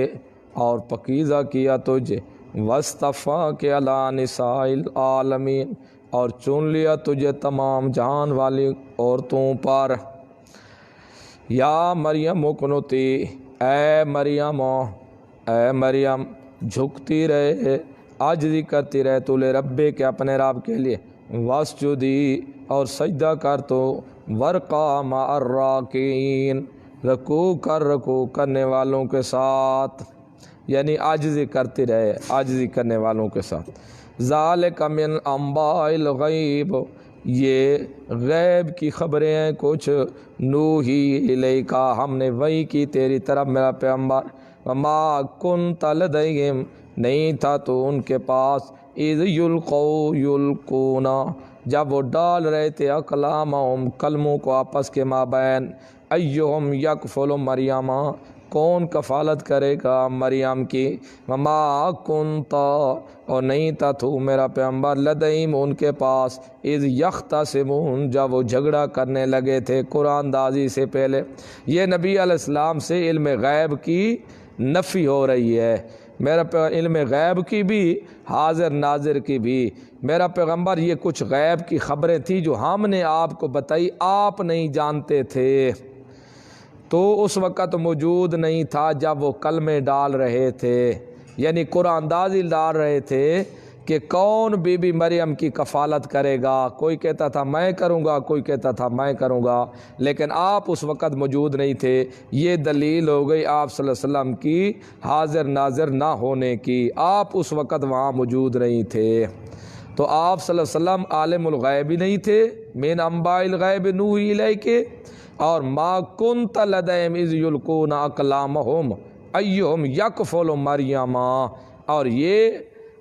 Speaker 1: اور پاکیزہ کیا تجھے، واصطفاک علی نساء العالمین، اور چن لیا تجھے تمام جہان والی عورتوں پر۔ یا مریم اقنتی، اے مریم جھکتی رہے، عاجزی کرتی رہے تو لے ربے کے اپنے رب کے لیے، واسجدی، اور سجدہ کر تو، ورقع مع الراکعین، رکوع کرنے والوں کے ساتھ، یعنی عاجزی کرتی رہے عاجزی کرنے والوں کے ساتھ۔ ذالک من انباء الغیب، یہ غیب کی خبریں ہیں کچھ، نوحی الیک، ہم نے وحی کی تیری طرف میرا پیغمبر، وما کنت لدیہم، نہیں تھا تو ان کے پاس، اذ یلقون، جب وہ ڈال رہے تھے اقلامہم، کلموں کو آپس کے مابین، ایہم یکفل مریم، کون کفالت کرے گا مریم کی، وما کنت، اور نہیں تھا تو میرا پیغمبر، لدیہم ان کے پاس، اذ یختصمون، جب وہ جھگڑا کرنے لگے تھے قرآن دازی سے پہلے۔ یہ نبی علیہ السلام سے علم غیب کی نفی ہو رہی ہے، میرا علم غیب کی بھی، حاضر ناظر کی بھی۔ میرا پیغمبر یہ کچھ غیب کی خبریں تھیں جو ہم نے آپ کو بتائی، آپ نہیں جانتے تھے، تو اس وقت موجود نہیں تھا جب وہ کلمے ڈال رہے تھے، یعنی قرآن دازی ڈال رہے تھے کہ کون بی بی مریم کی کفالت کرے گا۔ کوئی کہتا تھا میں کروں گا، کوئی کہتا تھا میں کروں گا، لیکن آپ اس وقت موجود نہیں تھے۔ یہ دلیل ہو گئی آپ صلی اللہ علیہ وسلم کی حاضر ناظر نہ ہونے کی، آپ اس وقت وہاں موجود نہیں تھے، تو آپ صلی اللہ علیہ وسلم عالم الغیب ہی نہیں تھے، من انباء الغیب نوحی الیک، اور ما کنت لدیہم اذ یلقون اقلامہم ایہم یکفل مریم، اور یہ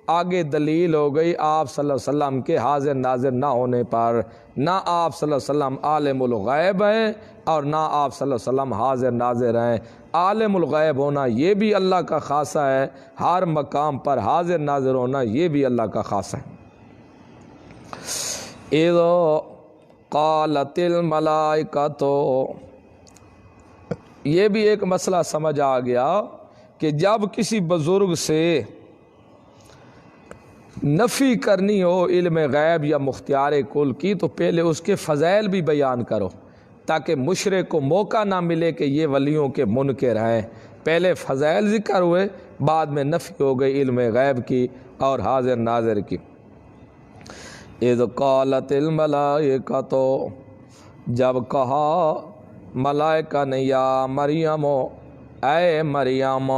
Speaker 1: آگے دلیل ہو گئی آپ صلی اللہ علیہ وسلم کے حاضر ناظر نہ ہونے پر۔ نہ آپ صلی اللہ علیہ وسلم عالم الغیب ہیں اور نہ آپ صلی اللہ علیہ وسلم حاضر ناظر ہیں۔ عالم الغیب ہونا یہ بھی اللہ کا خاصہ ہے، ہر مقام پر حاضر ناظر ہونا یہ بھی اللہ کا خاصہ ہے۔ اذ قالت الملائکۃ، یہ بھی ایک مسئلہ سمجھ آ گیا کہ جب کسی بزرگ سے نفی کرنی ہو علم غیب یا مختار کل کی تو پہلے اس کے فضائل بھی بیان کرو، تاکہ مشرک کو موقع نہ ملے کہ یہ ولیوں کے منکر ہیں۔ پہلے فضائل ذکر ہوئے، بعد میں نفی ہو گئی علم غیب کی اور حاضر ناظر کی۔ اذ قالت الملائکۃ، جب کہا ملائکہ نے یا مریم، اے مریم،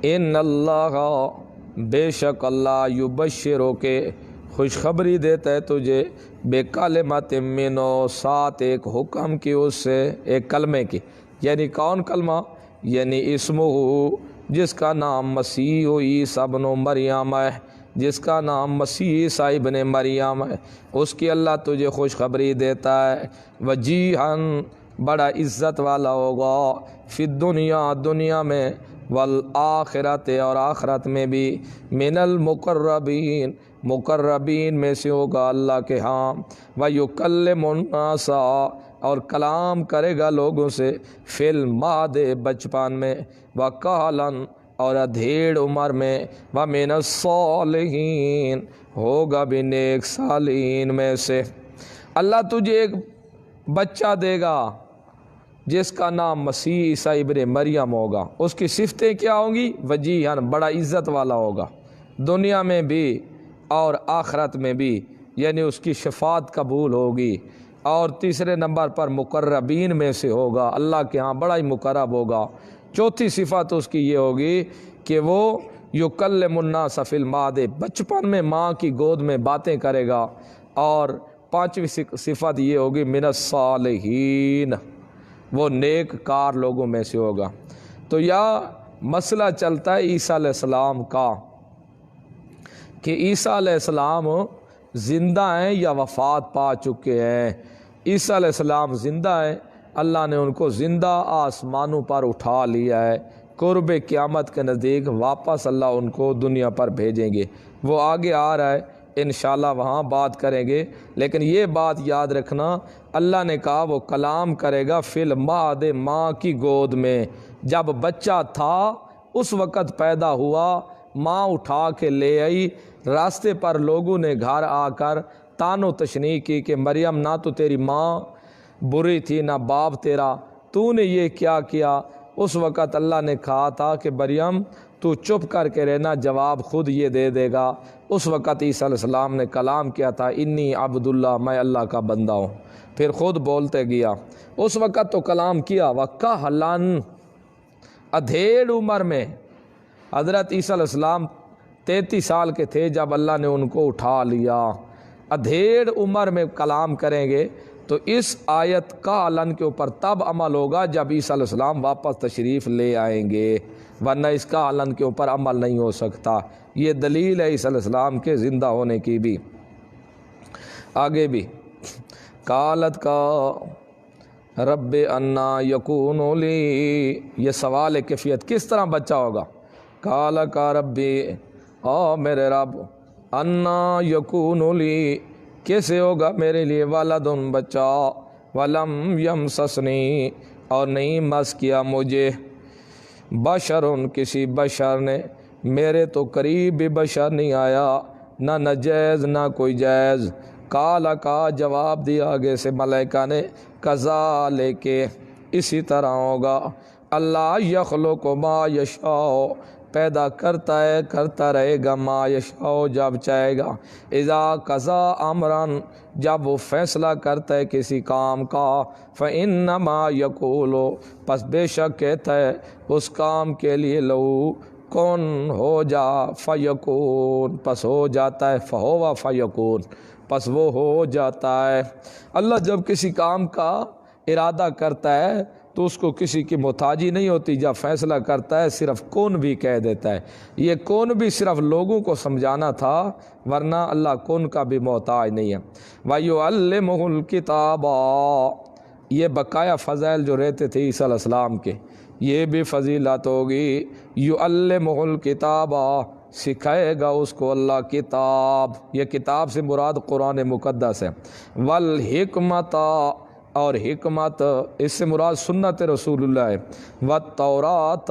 Speaker 1: ان اللہ، بے شک اللہ، یبشرو کے خوشخبری دیتا ہے تجھے، بے کلمۃ منہ، ساتھ ایک حکم کی، اس سے ایک کلمے کی، یعنی کون کلمہ؟ یعنی اسمہ، جس کا نام مسیح عیسیٰ ابن مریم ہے، جس کا نام مسیح عیسیٰ ابن مریم ہے، اس کی اللہ تجھے خوشخبری دیتا ہے۔ وجیہاً، بڑا عزت والا ہوگا، فی الدنیا، دنیا میں، والآخرت، اور آخرت میں بھی، من المقربین، مقربین میں سے ہوگا اللہ کے ہاں، ویکلم الناس، اور کلام کرے گا لوگوں سے، فی المہد، بچپن میں، وکہلا، اور ادھیڑ عمر میں، ومن الصالحین، ہوگا بھی نیک صالحین میں سے۔ اللہ تجھے ایک بچہ دے گا جس کا نام مسیح عیسیٰ ابن مریم ہوگا۔ اس کی صفتیں کیا ہوں گی؟ وجیہن، بڑا عزت والا ہوگا دنیا میں بھی اور آخرت میں بھی، یعنی اس کی شفاعت قبول ہوگی۔ اور تیسرے نمبر پر مقربین میں سے ہوگا، اللہ کے ہاں بڑا ہی مقرب ہوگا۔ چوتھی صفت اس کی یہ ہوگی کہ وہ یکلم الناس فی المہد، بچپن میں ماں کی گود میں باتیں کرے گا۔ اور پانچویں صفت یہ ہوگی من الصالحین، وہ نیک کار لوگوں میں سے ہوگا۔ تو یہ مسئلہ چلتا ہے عیسیٰ علیہ السلام کا کہ عیسیٰ علیہ السلام زندہ ہیں یا وفات پا چکے ہیں۔ عیسیٰ علیہ السلام زندہ ہیں، اللہ نے ان کو زندہ آسمانوں پر اٹھا لیا ہے، قرب قیامت کے نزدیک واپس اللہ ان کو دنیا پر بھیجیں گے۔ وہ آگے آ رہا ہے، انشاءاللہ وہاں بات کریں گے، لیکن یہ بات یاد رکھنا اللہ نے کہا وہ کلام کرے گا فی المہد، ماں کی گود میں۔ جب بچہ تھا اس وقت پیدا ہوا، ماں اٹھا کے لے آئی، راستے پر لوگوں نے گھر آ کر تان و تشنیع کی کہ مریم نہ تو تیری ماں بری تھی نہ باپ تیرا، تو نے یہ کیا کیا؟ اس وقت اللہ نے کہا تھا کہ مریم تو چپ کر کے رہنا، جواب خود یہ دے دے گا۔ اس وقت عیسیٰ علیہ السلام نے کلام کیا تھا انی عبداللہ، میں اللہ کا بندہ ہوں، پھر خود بولتے گیا۔ اس وقت تو کلام کیا، وَكَهْلًا، ادھیڑ عمر میں حضرت عیسیٰ علیہ السلام 33 سال کے تھے جب اللہ نے ان کو اٹھا لیا۔ ادھیڑ عمر میں کلام کریں گے تو اس آیت کا علن کے اوپر تب عمل ہوگا جب عیسیٰ علیہ السلام واپس تشریف لے آئیں گے، ورنہ اس کا علن کے اوپر عمل نہیں ہو سکتا۔ یہ دلیل ہے عیسیٰ علیہ السلام کے زندہ ہونے کی بھی۔ آگے بھی قالت کا رب انا یکون لی، یہ سوال کیفیت کس طرح بچہ ہوگا؟ قال کا ربی، او میرے رب، انا یکون لی، کیسے ہوگا میرے لیے ولدن بچہ، ولم یمسسنی، اور نہیں مس کیا مجھے، بشرن کسی بشر نے، میرے تو قریب بھی بشر نہیں آیا، نہ نجیز نہ کوئی جائز۔ کالا کا جواب دیا آگے سے ملائکہ نے، کذالک، اسی طرح ہوگا، اللہ یخلق ما یشاء، پیدا کرتا ہے کرتا رہے گا، ما یشاء جب چاہے گا، اذا قضا امرن، جب وہ فیصلہ کرتا ہے کسی کام کا، فانما یقول، پس بے شک کہتا ہے اس کام کے لیے لو کون ہو جا، فیکون، پس ہو جاتا ہے، فہو فیکون، پس وہ ہو جاتا ہے۔ اللہ جب کسی کام کا ارادہ کرتا ہے تو اس کو کسی کی محتاجی نہیں ہوتی، جب فیصلہ کرتا ہے صرف کون بھی کہہ دیتا ہے۔ یہ کون بھی صرف لوگوں کو سمجھانا تھا، ورنہ اللہ کون کا بھی محتاج نہیں ہے۔ وَيُعَلِّمُهُ الْكِتَابَ، یہ بقایا فضائل جو رہتے تھے عیسیٰ علیہ السلام کے، یہ بھی فضیلت ہوگی۔ یعلمہ الکتاب، سکھائے گا اس کو اللہ کتاب، یہ کتاب سے مراد قرآن مقدس ہے۔ والحکمت، اور حکمت اس سے مراد سنت رسول اللہ ہے۔ والتورات،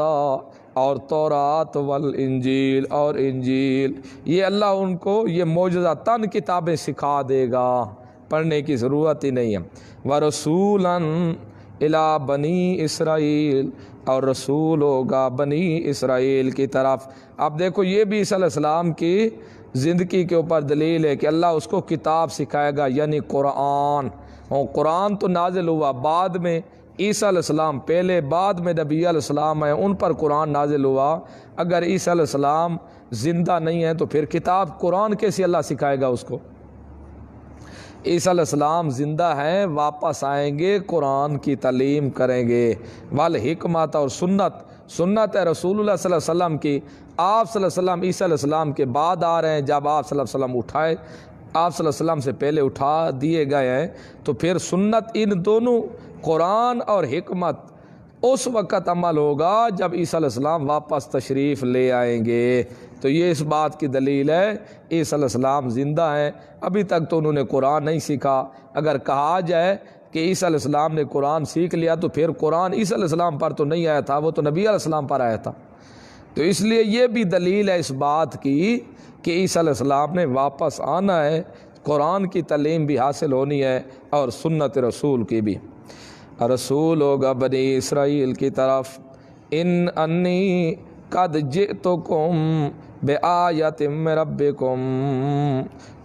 Speaker 1: اور تورات، والانجیل، اور انجیل، یہ اللہ ان کو یہ معجزہ تن کتابیں سکھا دے گا، پڑھنے کی ضرورت ہی نہیں ہے۔ ورسولا الی بنی اسرائیل، اور رسول ہوگا بنی اسرائیل کی طرف۔ اب دیکھو یہ بھی عیسیٰ علیہ السلام کی زندگی کے اوپر دلیل ہے کہ اللہ اس کو کتاب سکھائے گا، یعنی قرآن۔ اور قرآن تو نازل ہوا بعد میں، عیسیٰ علیہ السلام پہلے، بعد میں نبی علیہ السلام ہیں، ان پر قرآن نازل ہوا۔ اگر عیسیٰ علیہ السلام زندہ نہیں ہیں تو پھر کتاب قرآن کیسے اللہ سکھائے گا اس کو؟ عیسیٰ علیہ السلام زندہ ہیں، واپس آئیں گے، قرآن کی تعلیم کریں گے۔ والحکمت، اور سنت ہے رسول اللہ صلی اللہ علیہ وسلم کی۔ آپ صلی اللہ علیہ وسلم عیسیٰ علیہ السلام کے بعد آ رہے ہیں، جب آپ صلی اللہ علیہ وسلم اٹھائے، آپ صلی اللہ علیہ وسلم سے پہلے اٹھا دیے گئے ہیں، تو پھر سنت ان دونوں قرآن اور حکمت اس وقت عمل ہوگا جب عیسیٰ علیہ السلام واپس تشریف لے آئیں گے۔ تو یہ اس بات کی دلیل ہے عیسیٰ علیہ السلام زندہ ہیں، ابھی تک تو انہوں نے قرآن نہیں سیکھا۔ اگر کہا جائے کہ عیسیٰ علیہ السلام نے قرآن سیکھ لیا تو پھر قرآن عیسیٰ علیہ السلام پر تو نہیں آیا تھا، وہ تو نبی علیہ السلام پر آیا تھا۔ تو اس لیے یہ بھی دلیل ہے اس بات کی کہ عیسیٰ علیہ السلام نے واپس آنا ہے، قرآن کی تعلیم بھی حاصل ہونی ہے اور سنت رسول کی بھی۔ رسول ہوگا بنی اسرائیل کی طرف، ان انی قد جئتکم بآیۃ من ربکم،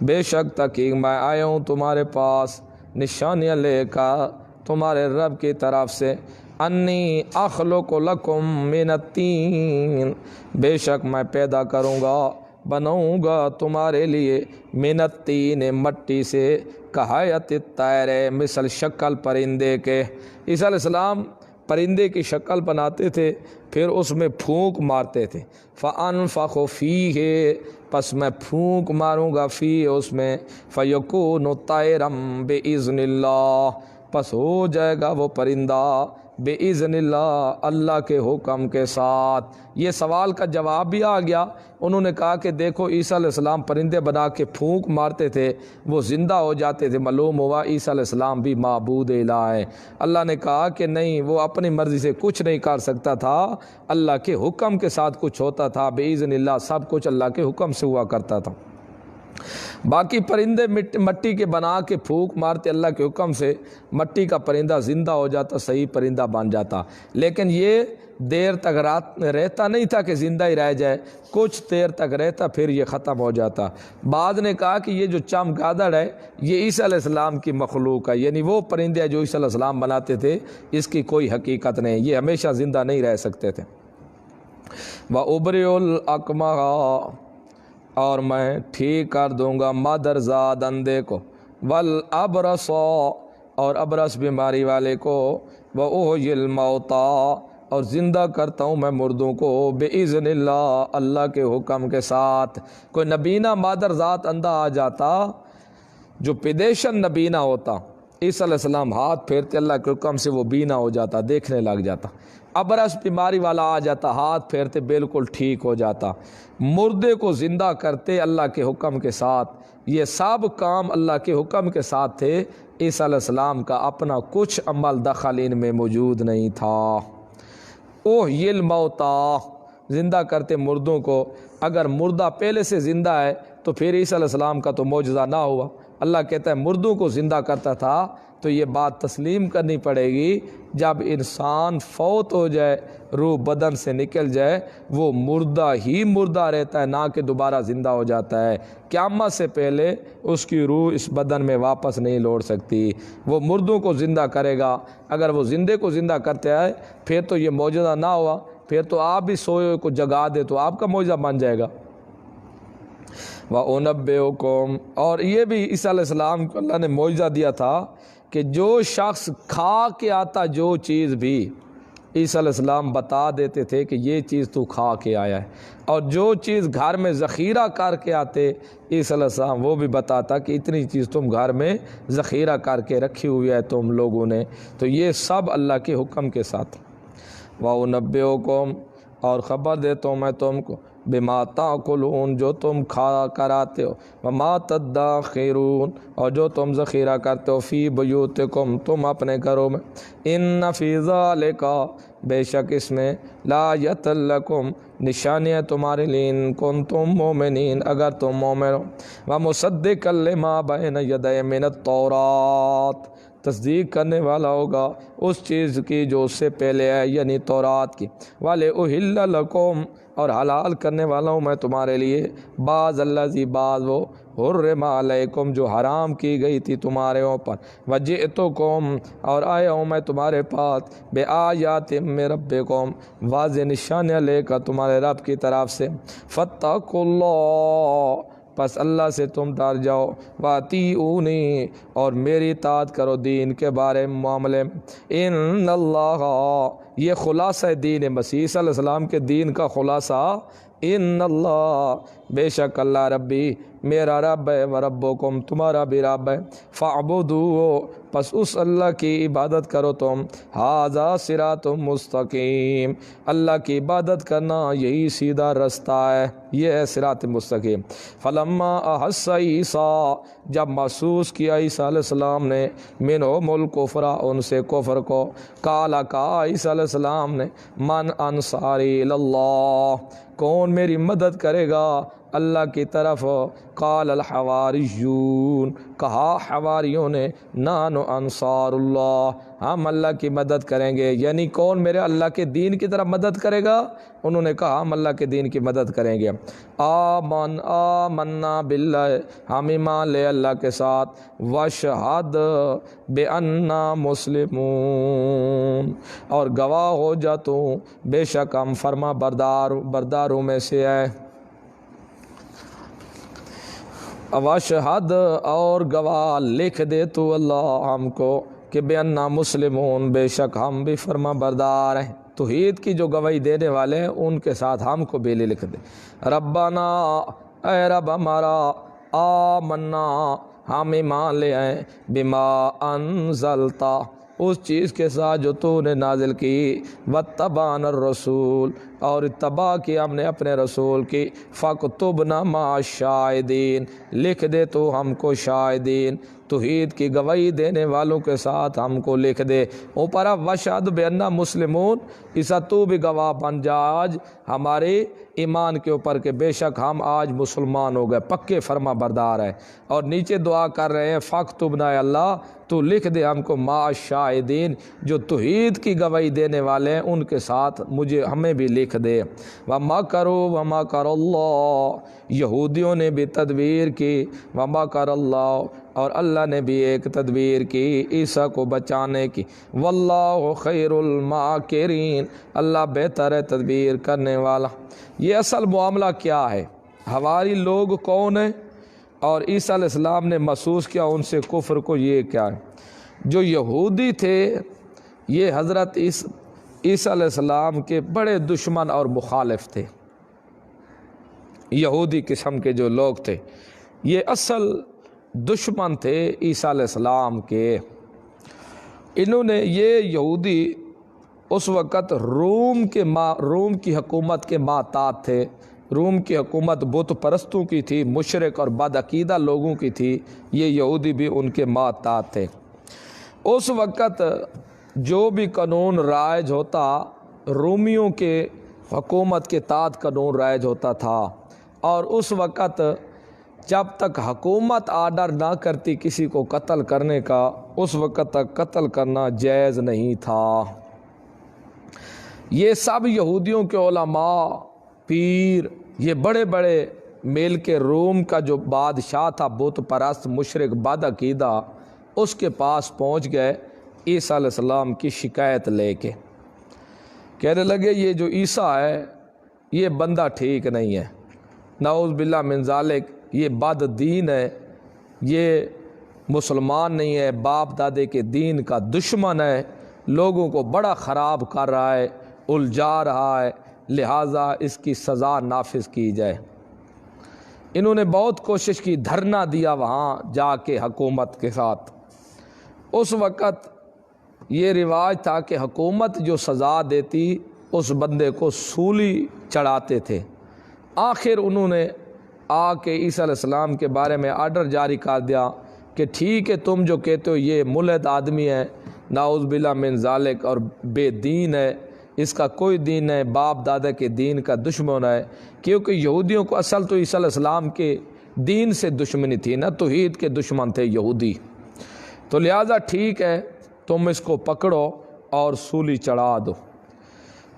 Speaker 1: بے شک تحقیق میں آیا ہوں تمہارے پاس نشانیاں لے کر تمہارے رب کی طرف سے، انی اخلق لکم من الطین، بے شک میں پیدا کروں گا بناؤں گا تمہارے لیے من الطین، مٹی سے، کہایت الطیر، مثل شکل پرندے کے۔ عیسیٰ علیہ السلام پرندے کی شکل بناتے تھے، پھر اس میں پھونک مارتے تھے، فَأَنفَخُ فِيهِ، پس میں پھونک ماروں گا فی اس میں، فَيَكُونُ طَيْرًا بِإِذْنِ اللَّهِ، پس ہو جائے گا وہ پرندہ بِإِذْنِ اللہ، اللہ کے حکم کے ساتھ۔ یہ سوال کا جواب بھی آ گیا۔ انہوں نے کہا کہ دیکھو عیسیٰ علیہ السلام پرندے بنا کے پھونک مارتے تھے، وہ زندہ ہو جاتے تھے، معلوم ہوا عیسیٰ علیہ السلام بھی معبود الہ ہے۔ اللہ نے کہا کہ نہیں، وہ اپنی مرضی سے کچھ نہیں کر سکتا تھا، اللہ کے حکم کے ساتھ کچھ ہوتا تھا، بِإِذْنِ اللہ، سب کچھ اللہ کے حکم سے ہوا کرتا تھا۔ باقی پرندے مٹی کے بنا کے پھونک مارتے اللہ کے حکم سے، مٹی کا پرندہ زندہ ہو جاتا، صحیح پرندہ بن جاتا، لیکن یہ دیر تک رہتا نہیں تھا کہ زندہ ہی رہ جائے، کچھ دیر تک رہتا پھر یہ ختم ہو جاتا۔ بعض نے کہا کہ یہ جو چمگادڑ ہے یہ عیسیٰ علیہ السلام کی مخلوق ہے، یعنی وہ پرندے جو عیسیٰ علیہ السلام بناتے تھے، اس کی کوئی حقیقت نہیں، یہ ہمیشہ زندہ نہیں رہ سکتے تھے۔ وَأُبْرِئُ الْأَكْمَحَ، اور میں ٹھیک کر دوں گا مادرزاد اندھے کو، والابرص، اور ابرص بیماری والے کو، وأحیی الموتیٰ، اور زندہ کرتا ہوں میں مردوں کو، بإذن اللہ، اللہ کے حکم کے ساتھ۔ کوئی نبینہ مادرزاد اندھا آ جاتا جو پیدیشن نبینہ ہوتا، عیسیٰ علیہ السلام ہاتھ پھیرتے اللہ کے حکم سے وہ بینا ہو جاتا، دیکھنے لگ جاتا۔ ابرص بیماری والا آ جاتا، ہاتھ پھیرتے بالکل ٹھیک ہو جاتا۔ مردے کو زندہ کرتے اللہ کے حکم کے ساتھ۔ یہ سب کام اللہ کے حکم کے ساتھ تھے، عیسیٰ علیہ السلام کا اپنا کچھ عمل دخل ان میں موجود نہیں تھا۔ احیی الموتیٰ، زندہ کرتے مردوں کو۔ اگر مردہ پہلے سے زندہ ہے تو پھر عیسیٰ علیہ السلام کا تو معجزہ نہ ہوا۔ اللہ کہتا ہے مردوں کو زندہ کرتا تھا، تو یہ بات تسلیم کرنی پڑے گی، جب انسان فوت ہو جائے، روح بدن سے نکل جائے، وہ مردہ ہی مردہ رہتا ہے، نہ کہ دوبارہ زندہ ہو جاتا ہے۔ قیامت سے پہلے اس کی روح اس بدن میں واپس نہیں لوٹ سکتی، وہ مردوں کو زندہ کرے گا۔ اگر وہ زندے کو زندہ کرتے آئے پھر تو یہ معجزہ نہ ہوا، پھر تو آپ بھی سوئے ہوئے کو جگا دے تو آپ کا معجزہ بن جائے گا۔ وَأُنَبِّئُكُمْ، اور یہ بھی عیسیٰ علیہ السلام کو اللہ نے معجزہ دیا تھا کہ جو شخص کھا کے آتا جو چیز بھی، عیسیٰ علیہ السلام بتا دیتے تھے کہ یہ چیز تو کھا کے آیا ہے، اور جو چیز گھر میں ذخیرہ کر کے آتے عیسیٰ علیہ السلام وہ بھی بتاتا کہ اتنی چیز تم گھر میں ذخیرہ کر کے رکھی ہوئی ہے تم لوگوں نے، تو یہ سب اللہ کے حکم کے ساتھ۔ وَأُنَبِّئُكُمْ، اور خبر دیتا ہوں میں تم کو، بما تاکلون، جو تم کھا کر آتے ہو، وما تدخرون، اور جو تم ذخیرہ کرتے ہو، فی بیوتکم، تم اپنے گھروں میں، ان فی ذالک، بے شک اس میں، لآیۃ لکم، نشانیاں تمہارے لیے، ان کنتم مومنین، اگر تم مومن ہو، ومصدقا لما بین یدی من التوراۃ، تصدیق کرنے والا ہوگا اس چیز کی جو اس سے پہلے ہے، یعنی تورات کی، وَلِأُحِلَّ لَكُمْ، اور حلال کرنے والا ہوں میں تمہارے لیے، بعض الذی، بعض وہ، حرم علیکم، جو حرام کی گئی تھی تمہارے اوپر، وجئتکم، اور آیا ہوں میں تمہارے پاس، بآیات من ربکم، واضح نشانیاں لے کر تمہارے رب کی طرف سے، فاتقوا اللہ، پس اللہ سے تم ڈر جاؤ، وَأَطِیعُونِی، اور میری اطاعت کرو دین کے بارے میں، معاملے میں، ان اللہ، یہ خلاصہ دین مسیح صلی اللہ علیہ وسلم کے دین کا خلاصہ، ان اللہ، بے شک اللہ ربی، میرا رب ہے، وربکم، تمہارا بھی رب ہے، فاعبدوہ، پس اس اللہ کی عبادت کرو تم، ھذا صراط مستقیم، اللہ کی عبادت کرنا یہی سیدھا رستہ ہے، یہ ہے صراط مستقیم۔ فلما احس عیسیٰ، جب محسوس کیا عیسیٰ علیہ السلام نے، منہم الکفر، ان سے کفر کو، قال، کہا عیسیٰ علیہ السلام نے، من انصاری اللہ، کون میری مدد کرے گا اللہ کی طرف۔ قال الحواریون، کہا حواریوں نے، نحن انصار اللہ، ہم اللہ کی مدد کریں گے۔ یعنی کون میرے اللہ کے دین کی طرف مدد کرے گا؟ انہوں نے کہا ہم اللہ کے دین کی مدد کریں گے۔ آمنا باللہ، ہم ایمان لے اللہ کے ساتھ، واشہد بأننا مسلمون، اور گواہ ہو جا تو بے شک ہم فرما برداروں میں سے ہے۔ واشہد، اور گواہ لکھ دے تو اللہ ہم کو کہ بأننا مسلمون، بے شک ہم بھی فرما بردار ہیں۔ توحید کی جو گواہی دینے والے ہیں ان کے ساتھ ہم کو بھی لکھ دے۔ ربنا، اے رب ہمارا، آمنا، ہم ایمان لے آئیں، بما انزلتا، اس چیز کے ساتھ جو تو نے نازل کی، واتبعنا الرسول، اور اتباع کی ہم نے اپنے رسول کی، فاکتبنا مع الشاہدین، لکھ دے تو ہم کو شاہدین، توحید کی گواہی دینے والوں کے ساتھ ہم کو لکھ دے۔ اوپر واشہد بأننا مسلمون، اسا تو بھی گواہ بن جا آج ہمارے ایمان کے اوپر کہ بے شک ہم آج مسلمان ہو گئے، پکے فرما بردار ہیں۔ اور نیچے دعا کر رہے ہیں فاکتبنا، اے اللہ تو لکھ دے ہم کو مع الشاہدین، جو توحید کی گواہی دینے والے ہیں ان کے ساتھ ہمیں بھی لکھ دے۔ وَمَكَرُوا وَمَكَرَ اللَّهُ، یہودیوں نے بھی تدبیر کی، وَمَكَرَ اللَّهُ، اور اللہ نے بھی ایک تدبیر کی عیسیٰ کو بچانے کی۔ واللہ خیر الماکرین، اللہ بہتر ہے تدبیر کرنے والا۔ یہ اصل معاملہ کیا ہے؟ ہماری لوگ کون ہیں اور عیسیٰ علیہ السلام نے محسوس کیا ان سے کفر کو؟ یہ کیا ہے؟ جو یہودی تھے یہ حضرت عیسیٰ علیہ السلام کے بڑے دشمن اور مخالف تھے۔ یہودی قسم کے جو لوگ تھے یہ اصل دشمن تھے عیسیٰ علیہ السلام کے۔ انہوں نے، یہ یہودی اس وقت روم کی حکومت کے محتاط تھے۔ روم کی حکومت بت پرستوں کی تھی، مشرک اور بدعقیدہ لوگوں کی تھی، یہ یہودی بھی ان کے محتاط تھے۔ اس وقت جو بھی قانون رائج ہوتا رومیوں کے حکومت کے تحت قانون رائج ہوتا تھا، اور اس وقت جب تک حکومت آرڈر نہ کرتی کسی کو قتل کرنے کا، اس وقت تک قتل کرنا جائز نہیں تھا۔ یہ سب یہودیوں کے علماء، پیر، یہ بڑے بڑے میل کے روم کا جو بادشاہ تھا بت پرست مشرک بد عقیدہ، اس کے پاس پہنچ گئے عیسیٰ علیہ السلام کی شکایت لے کے۔ کہنے لگے یہ جو عیسیٰ ہے یہ بندہ ٹھیک نہیں ہے، نعوذ باللہ من ذالک، یہ بد دین ہے، یہ مسلمان نہیں ہے، باپ دادے کے دین کا دشمن ہے، لوگوں کو بڑا خراب کر رہا ہے، الجھا رہا ہے، لہٰذا اس کی سزا نافذ کی جائے۔ انہوں نے بہت کوشش کی، دھرنا دیا وہاں جا کے حکومت کے ساتھ۔ اس وقت یہ رواج تھا کہ حکومت جو سزا دیتی اس بندے کو سولی چڑھاتے تھے۔ آخر انہوں نے آ کے عیسیٰ علیہ السلام کے بارے میں آرڈر جاری کر دیا کہ ٹھیک ہے تم جو کہتے ہو یہ ملحد آدمی ہے، نعوذ باللہ من ذالک، اور بے دین ہے، اس کا کوئی دین نہیں، باپ دادا کے دین کا دشمن ہے، کیونکہ یہودیوں کو اصل تو عیسیٰ علیہ السلام کے دین سے دشمنی تھی نا، توحید کے دشمن تھے یہودی، تو لہٰذا ٹھیک ہے تم اس کو پکڑو اور سولی چڑھا دو۔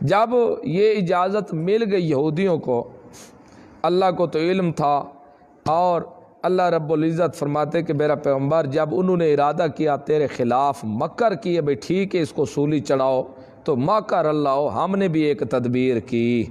Speaker 1: جب یہ اجازت مل گئی یہودیوں کو، اللہ کو تو علم تھا، اور اللہ رب العزت فرماتے کہ میرا پیغمبر جب انہوں نے ارادہ کیا تیرے خلاف مکر کیے بھئی ٹھیک ہے اس کو سولی چڑھاؤ، تو مکر اللہ، ہم نے بھی ایک تدبیر کی۔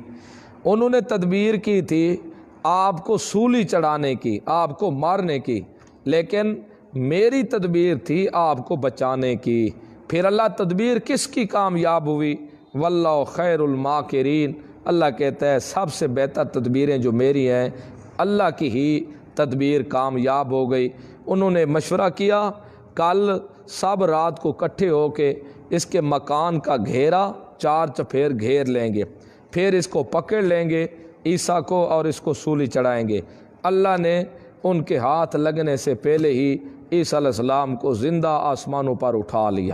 Speaker 1: انہوں نے تدبیر کی تھی آپ کو سولی چڑھانے کی، آپ کو مارنے کی، لیکن میری تدبیر تھی آپ کو بچانے کی۔ پھر اللہ تدبیر کس کی کامیاب ہوئی؟ واللہ خیر الماکرین، اللہ کہتا ہے سب سے بہتر تدبیریں جو میری ہیں، اللہ کی ہی تدبیر کامیاب ہو گئی۔ انہوں نے مشورہ کیا کل سب رات کو اکٹھے ہو کے اس کے مکان کا گھیرا 4 چفیر گھیر لیں گے، پھر اس کو پکڑ لیں گے عیسیٰ کو اور اس کو سولی چڑھائیں گے۔ اللہ نے ان کے ہاتھ لگنے سے پہلے ہی عیسیٰ علیہ السلام کو زندہ آسمانوں پر اٹھا لیا۔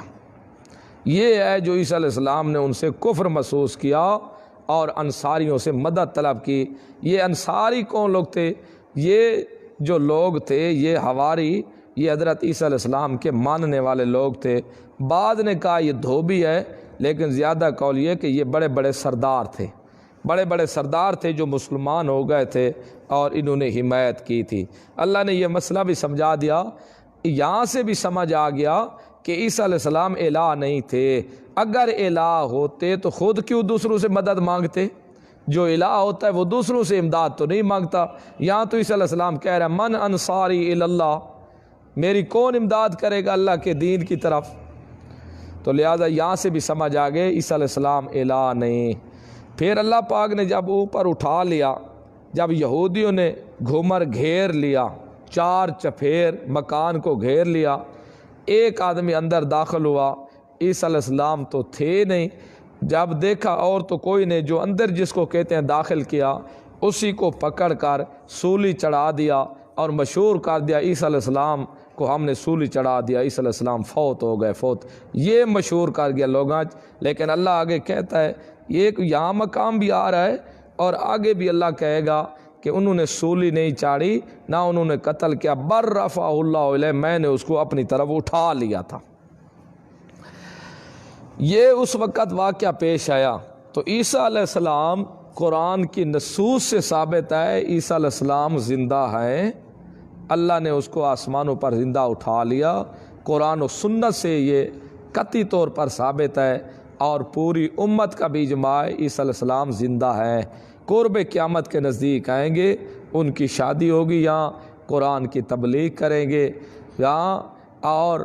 Speaker 1: یہ ہے جو عیسیٰ علیہ السلام نے ان سے کفر محسوس کیا اور انصاریوں سے مدد طلب کی۔ یہ انصاری کون لوگ تھے؟ یہ جو لوگ تھے یہ حواری، یہ حضرت عیسیٰ علیہ السلام کے ماننے والے لوگ تھے۔ بعض نے کہا یہ دھوبی ہے، لیکن زیادہ قول یہ کہ یہ بڑے بڑے سردار تھے، بڑے بڑے سردار تھے جو مسلمان ہو گئے تھے اور انہوں نے حمایت کی تھی۔ اللہ نے یہ مسئلہ بھی سمجھا دیا، یہاں سے بھی سمجھ آ گیا کہ عیسیٰ علیہ السلام الہ نہیں تھے۔ اگر الہ ہوتے تو خود کیوں دوسروں سے مدد مانگتے؟ جو الہ ہوتا ہے وہ دوسروں سے امداد تو نہیں مانگتا۔ یہاں تو عیسیٰ علیہ السلام کہہ رہے ہیں من انصاری اللہ، میری کون امداد کرے گا اللہ کے دین کی طرف؟ تو لہذا یہاں سے بھی سمجھ آ گئے عیسیٰ علیہ السلام الہ نہیں۔ پھر اللہ پاک نے جب اوپر اٹھا لیا، جب یہودیوں نے گھومر گھیر لیا، چار چپھیر مکان کو گھیر لیا، ایک آدمی اندر داخل ہوا، عیسیٰ علیہ السلام تو تھے نہیں۔ جب دیکھا اور تو کوئی نہیں، جو اندر جس کو کہتے ہیں داخل کیا، اسی کو پکڑ کر سولی چڑھا دیا اور مشہور کر دیا عیسیٰ علیہ السلام کو ہم نے سولی چڑھا دیا، عیسیٰ علیہ السلام فوت ہو گئے، فوت، یہ مشہور کر گیا لوگاں۔ لیکن اللہ آگے کہتا ہے یہ یہاں مقام بھی آ رہا ہے اور آگے بھی اللہ کہے گا کہ انہوں نے سولی نہیں چاڑھی، نہ انہوں نے قتل کیا، بر رفع اللہ علیہ، میں نے اس کو اپنی طرف اٹھا لیا تھا۔ یہ اس وقت واقعہ پیش آیا۔ تو عیسیٰ علیہ السلام قرآن کی نصوص سے ثابت ہے عیسیٰ علیہ السلام زندہ ہیں، اللہ نے اس کو آسمانوں پر زندہ اٹھا لیا۔ قرآن و سنت سے یہ قطعی طور پر ثابت ہے، اور پوری امت کا بھی اجماع ہے عیسیٰ علیہ السلام زندہ ہیں۔ قرب قیامت کے نزدیک آئیں گے، ان کی شادی ہوگی، یہاں قرآن کی تبلیغ کریں گے، یہاں اور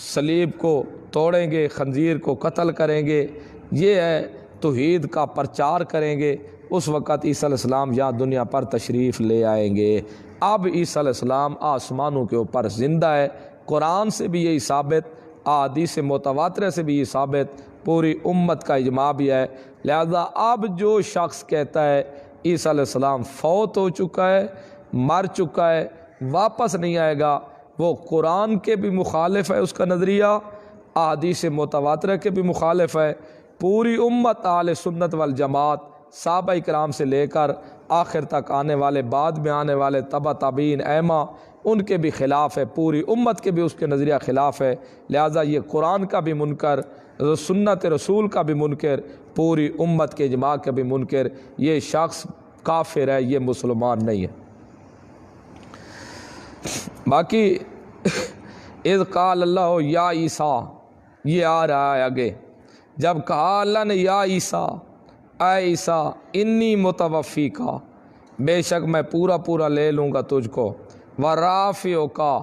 Speaker 1: صلیب کو توڑیں گے، خنزیر کو قتل کریں گے، یہ ہے توحید کا پرچار کریں گے۔ اس وقت عیسیٰ علیہ السلام یہاں دنیا پر تشریف لے آئیں گے۔ اب عیسیٰ علیہ السلام آسمانوں کے اوپر زندہ ہے، قرآن سے بھی یہی ثابت، احادیث متواترہ سے بھی یہ ثابت، پوری امت کا اجماع بھی ہے۔ لہذا اب جو شخص کہتا ہے عیسیٰ علیہ السلام فوت ہو چکا ہے، مر چکا ہے، واپس نہیں آئے گا، وہ قرآن کے بھی مخالف ہے، اس کا نظریہ احادیث متواترہ کے بھی مخالف ہے۔ پوری امت اہل سنت والجماعت، صحابہ اکرام سے لے کر آخر تک آنے والے، بعد میں آنے والے تبع تابعین ائمہ، ان کے بھی خلاف ہے، پوری امت کے بھی اس کے نظریہ خلاف ہے۔ لہذا یہ قرآن کا بھی منکر، سنت رسول کا بھی منکر، پوری امت کے اجماع کا بھی منکر، یہ شخص کافر ہے، یہ مسلمان نہیں ہے۔ باقی اذ قال اللہ یا عیسیٰ، یہ آ رہا ہے آگے، جب کہا اللہ نے یا عیسیٰ، اے عیسیٰ انی متوفی کا، بے شک میں پورا پورا لے لوں گا تجھ کو، ورافعک کا،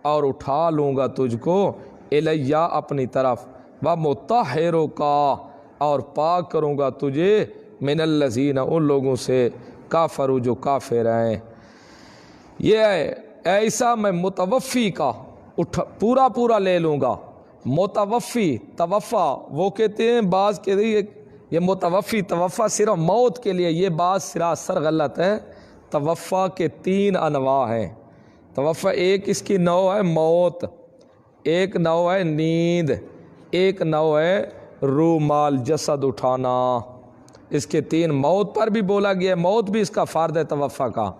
Speaker 1: اور اٹھا لوں گا تجھ کو، الیہ اپنی طرف، ومطہرک کا، اور پاک کروں گا تجھے، من الذین ان لوگوں سے، کافروا جو کافر ہیں۔ یہ ہے اے عیسیٰ میں متوفی کا، پورا پورا لے لوں گا۔ متوفی، توفا وہ کہتے ہیں، بعض کے لیے یہ متوفی توفا صرف موت کے لیے، یہ بات سراسر غلط ہے۔ توفا کے 3 انواع ہیں۔ توفا ایک اس کی نوع ہے موت، ایک نوع ہے نیند، ایک نوع ہے روح مال جسد اٹھانا۔ اس کے 3 موت پر بھی بولا گیا ہے، موت بھی اس کا فرد ہے توفا کا،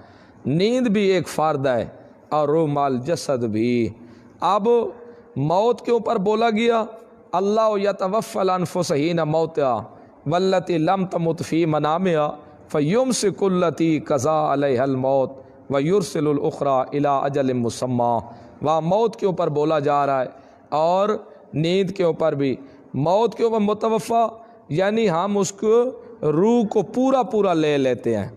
Speaker 1: نیند بھی ایک فرد ہے، اور روح مال جسد بھی۔ اب موت کے اوپر بولا گیا اللہ یتوفی الانفس حین موتہا واللتی لم تمت فی منامہا فیمسک التی قضی علیہا الموت ویرسل الاخری الی اجل مسمی۔ وہاں موت کے اوپر بولا جا رہا ہے، اور نیند کے اوپر بھی۔ موت کے اوپر متوفا یعنی ہم اس کو روح کو پورا پورا لے لیتے ہیں۔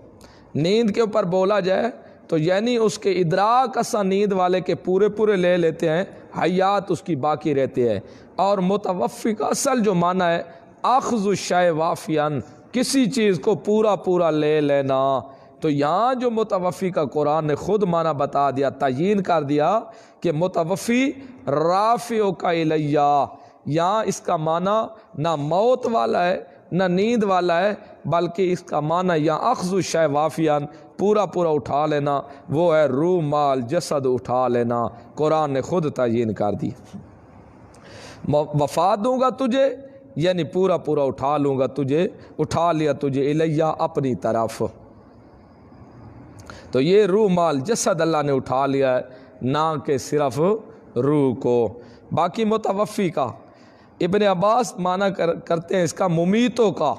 Speaker 1: نیند کے اوپر بولا جائے تو یعنی اس کے ادراک اسا نیند والے کے پورے پورے لے لیتے ہیں، حیات اس کی باقی رہتی ہے۔ اور متوفی کا اصل جو معنی ہے اخذ الشیء وافیاً، کسی چیز کو پورا پورا لے لینا۔ تو یہاں جو متوفی کا قرآن نے خود معنی بتا دیا، تعیین کر دیا کہ متوفی رافعک الیہ، یہاں اس کا معنی نہ موت والا ہے نہ نیند والا ہے، بلکہ اس کا معنی یہاں اخذ الشیء وافیاً، پورا پورا اٹھا لینا، وہ ہے روح مال جسد اٹھا لینا۔ قرآن نے خود تعیین کر دی۔ وفات دوں گا تجھے، یعنی پورا پورا اٹھا لوں گا تجھے، اٹھا لیا تجھے الیہ اپنی طرف۔ تو یہ روح مال جسد اللہ نے اٹھا لیا ہے، نہ کہ صرف روح کو۔ باقی متوفی کا ابن عباس معنی کرتے ہیں اس کا ممیتوں کا،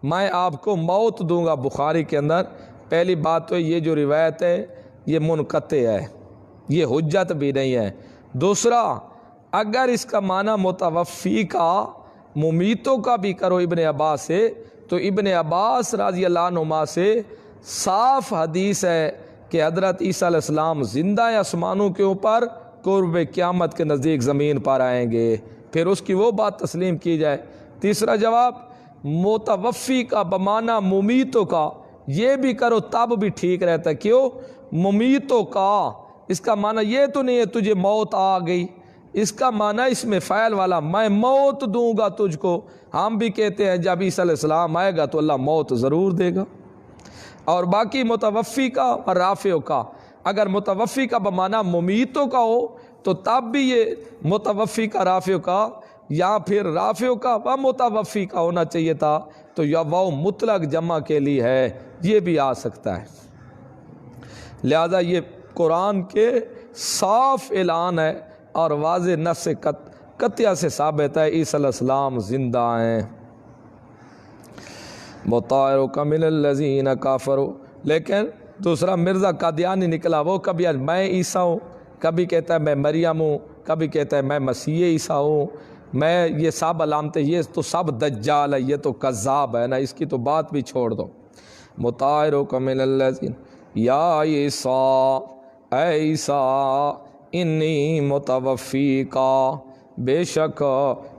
Speaker 1: میں آپ کو موت دوں گا۔ بخاری کے اندر پہلی بات تو یہ جو روایت ہے یہ منقطع ہے، یہ حجت بھی نہیں ہے۔ دوسرا، اگر اس کا معنی متوفی کا ممیتوں کا بھی کرو ابن عباس سے، تو ابن عباس رضی اللہ عنہما سے صاف حدیث ہے کہ حضرت عیسیٰ علیہ السلام زندہ آسمانوں کے اوپر، قرب قیامت کے نزدیک زمین پر آئیں گے، پھر اس کی وہ بات تسلیم کی جائے۔ تیسرا جواب، متوفی کا بمعنی ممیتوں کا یہ بھی کرو تب بھی ٹھیک رہتا ہے۔ کیوں؟ ممیتوں کا اس کا معنی یہ تو نہیں ہے تجھے موت آ گئی، اس کا معنی اس میں فعل والا، میں موت دوں گا تجھ کو۔ ہم بھی کہتے ہیں جب عیسیٰ علیہ السلام آئے گا تو اللہ موت ضرور دے گا۔ اور باقی متوفی کا اور رافع کا، اگر متوفی کا بمعنی ممیتوں کا ہو تو تب بھی یہ متوفی کا رافع کا، یا پھر رافع کا و متوفی کا ہونا چاہیے تھا، تو یا وہ مطلق جمع کے لیے ہے، یہ بھی آ سکتا ہے۔ لہذا یہ قرآن کے صاف اعلان ہے اور واضح نص قطعہ سے ثابت ہے عیسیٰ علیہ السلام زندہ ہیں۔ مطہرک من الذین کفروا، لیکن دوسرا مرزا قادیانی نکلا، وہ کبھی میں عیسیٰ ہوں، کبھی کہتا ہے میں مریم ہوں، کبھی کہتا ہے میں مسیح عیسیٰ ہوں، میں یہ سب علامتیں، یہ تو سب دجال ہے، یہ تو کذاب ہے نا، اس کی تو بات بھی چھوڑ دو۔ مطہرک من الذین، یا عیسیٰ، اے عیسیٰ، انی متوفی کا، بے شک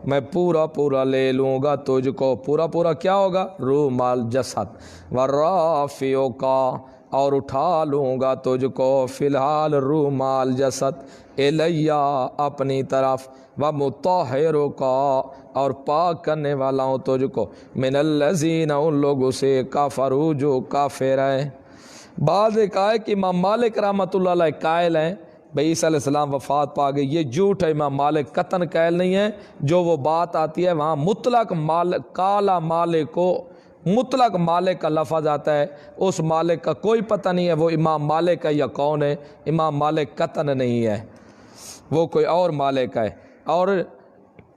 Speaker 1: میں پورا پورا لے لوں گا تجھ کو۔ پورا پورا کیا ہوگا؟ روح مال جسد۔ ورافعو کا، اور اٹھا لوں گا تجھ کو، فی الحال روح مال جسد، الیہ اپنی طرف، ومطہرو کا، اور پاک کرنے والا ہوں تجھ کو، من الذین ان لوگوں سے، کفروا جو کافر ہیں۔ بعض ایک آئے کہ امام مالک رحمۃ اللہ علیہ قائل ہیں بھئی عیسیٰ علیہ السلام وفات پا گئے، یہ جھوٹ ہے، امام مالک قطعاً قائل نہیں ہے۔ جو وہ بات آتی ہے وہاں مطلق کالا مالک کو، مطلق مالک کا لفظ آتا ہے، اس مالک کا کوئی پتہ نہیں ہے وہ امام مالک ہے یا کون ہے، امام مالک قطعاً نہیں ہے، وہ کوئی اور مالک ہے۔ اور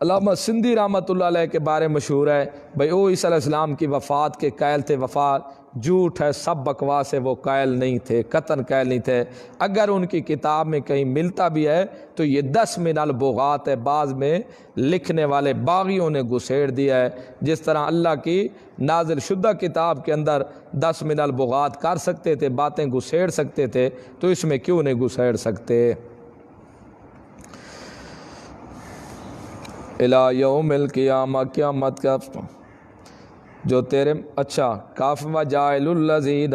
Speaker 1: علامہ سندھی رحمۃ اللہ علیہ کے بارے مشہور ہے بھئی وہ عیسیٰ علیہ السلام کی وفات کے قائل تھے، وفات جھوٹ ہے، سب بکواس ہے، وہ قائل نہیں تھے، قطعاً قائل نہیں تھے۔ اگر ان کی کتاب میں کہیں ملتا بھی ہے تو یہ 10 من البغات ہے، بعض میں لکھنے والے باغیوں نے گھسیڑ دیا ہے، جس طرح اللہ کی نازل شدہ کتاب کے اندر 10 من البغات کر سکتے تھے، باتیں گھسیڑ سکتے تھے، تو اس میں کیوں نہیں گھسیڑ سکتے؟ الی یوم القیامہ، قیامت کا جو تیرے، اچھا، کاف وجائل الذین،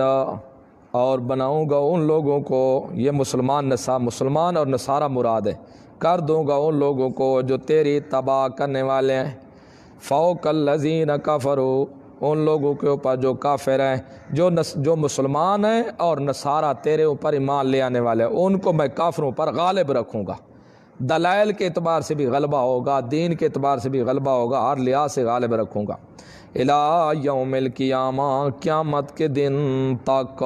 Speaker 1: اور بناؤں گا ان لوگوں کو، یہ مسلمان اور نصارہ مراد ہے، کر دوں گا ان لوگوں کو جو تیری تباہ کرنے والے ہیں، فوق الذین کفروا، ان لوگوں کے اوپر جو کافر ہیں، جو مسلمان ہیں اور نصارہ تیرے اوپر ایمان لے آنے والے ہیں، ان کو میں کافروں پر غالب رکھوں گا، دلائل کے اعتبار سے بھی غلبہ ہوگا، دین کے اعتبار سے بھی غلبہ ہوگا، ہر لحاظ سے غالب رکھوں گا۔ الی یوم القیامہ، قیامت کے دن تک،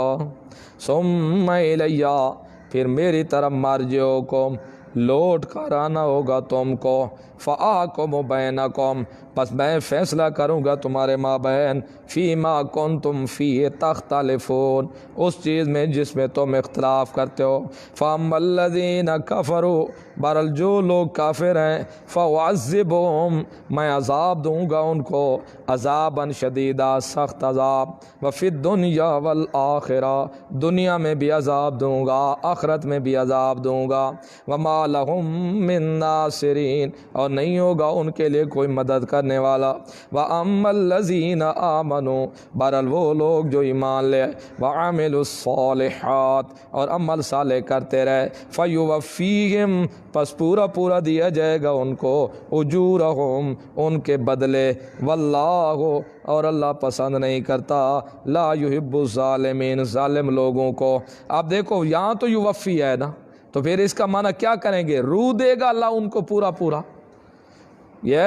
Speaker 1: ثم الیہ، پھر میری طرف مرجعکم، لوٹ کر آنا ہوگا تم کو، فاحکم بینکم، پس میں فیصلہ کروں گا تمہارے مابین، فیما کنتم فیہ تختلفون، اس چیز میں جس میں تم اختلاف کرتے ہو، فاما الذین کفروا، بہرحال جو لوگ کافر ہیں، فاعذبہم، میں عذاب دوں گا ان کو، عذابا شدیدا، سخت عذاب، وفی الدنیا والآخرہ، دنیا میں بھی عذاب دوں گا، آخرت میں بھی عذاب دوں گا، وما لہم من ناصرین، اور نہیں ہوگا ان کے لیے کوئی مدد کرنے والا، وَأَمَّا الَّذِينَ آمَنُوا، بہرحال وہ لوگ جو ایمان لے، وَعَمِلُوا الصَّالِحَاتِ، اور عمل صالح کرتے رہے، فَيُوَفِّيهِمْ، پس پورا پورا دیا جائے گا ان کو، اجورہم، ان کے بدلے، واللہ، اور اللہ پسند نہیں کرتا، لا يحب الظالمین، ظالم لوگوں کو۔ اب دیکھو یہاں تو یوفی ہے نا، تو پھر اس کا معنی کیا کریں گے؟ روح دے گا اللہ ان کو پورا پورا، یہ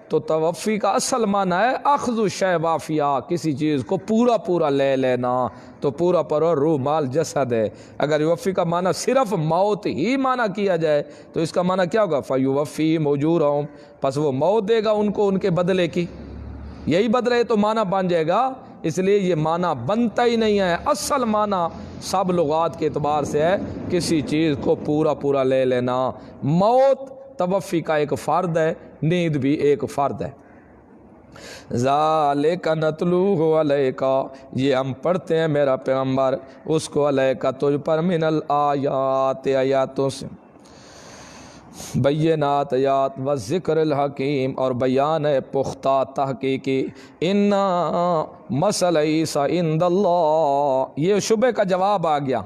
Speaker 1: تو توفی کا اصل معنی ہے اخذ الشیء وافیہ، کسی چیز کو پورا پورا لے لینا، تو پورا پورا روح مال جسد ہے۔ اگر یوفی کا معنی صرف موت ہی معنی کیا جائے تو اس کا معنی کیا ہوگا؟ فیوفیہم اجورہم، پس وہ موت دے گا ان کو ان کے بدلے کی، یہی بدلے تو معنی بن جائے گا۔ اس لیے یہ معنی بنتا ہی نہیں ہے۔ اصل معنی سب لغات کے اعتبار سے ہے کسی چیز کو پورا پورا لے لینا۔ موت توفی کا ایک فرد ہے، نیند بھی ایک فرد ہے۔ ذالک نتلوہ علیک، یہ ہم پڑھتے ہیں میرا پیغمبر اس کو علیک تجھ پر، من الآیات، آیاتوں سے، بینات آیات، و ذکر الحکیم، اور بیان ہے پختہ تحقیقی۔ انا مثل عیسیٰ عند اللہ، یہ شبہ کا جواب آ گیا۔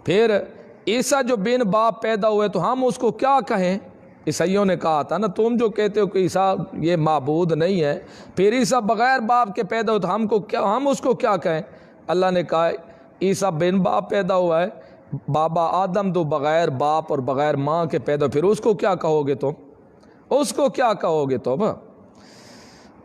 Speaker 1: پھر عیسیٰ جو بن باپ پیدا ہوئے تو ہم اس کو کیا کہیں؟ عیسائیوں نے کہا تھا نا، تم جو کہتے ہو کہ عیسیٰ یہ معبود نہیں ہے، پھر عیسیٰ بغیر باپ کے پیدا ہوئے تو ہم اس کو کیا کہیں؟ اللہ نے کہا عیسیٰ بن باپ پیدا ہوا ہے، بابا آدم تو بغیر باپ اور بغیر ماں کے پیدا، پھر اس کو کیا کہو گے تم؟ اس کو کیا کہو گے تم؟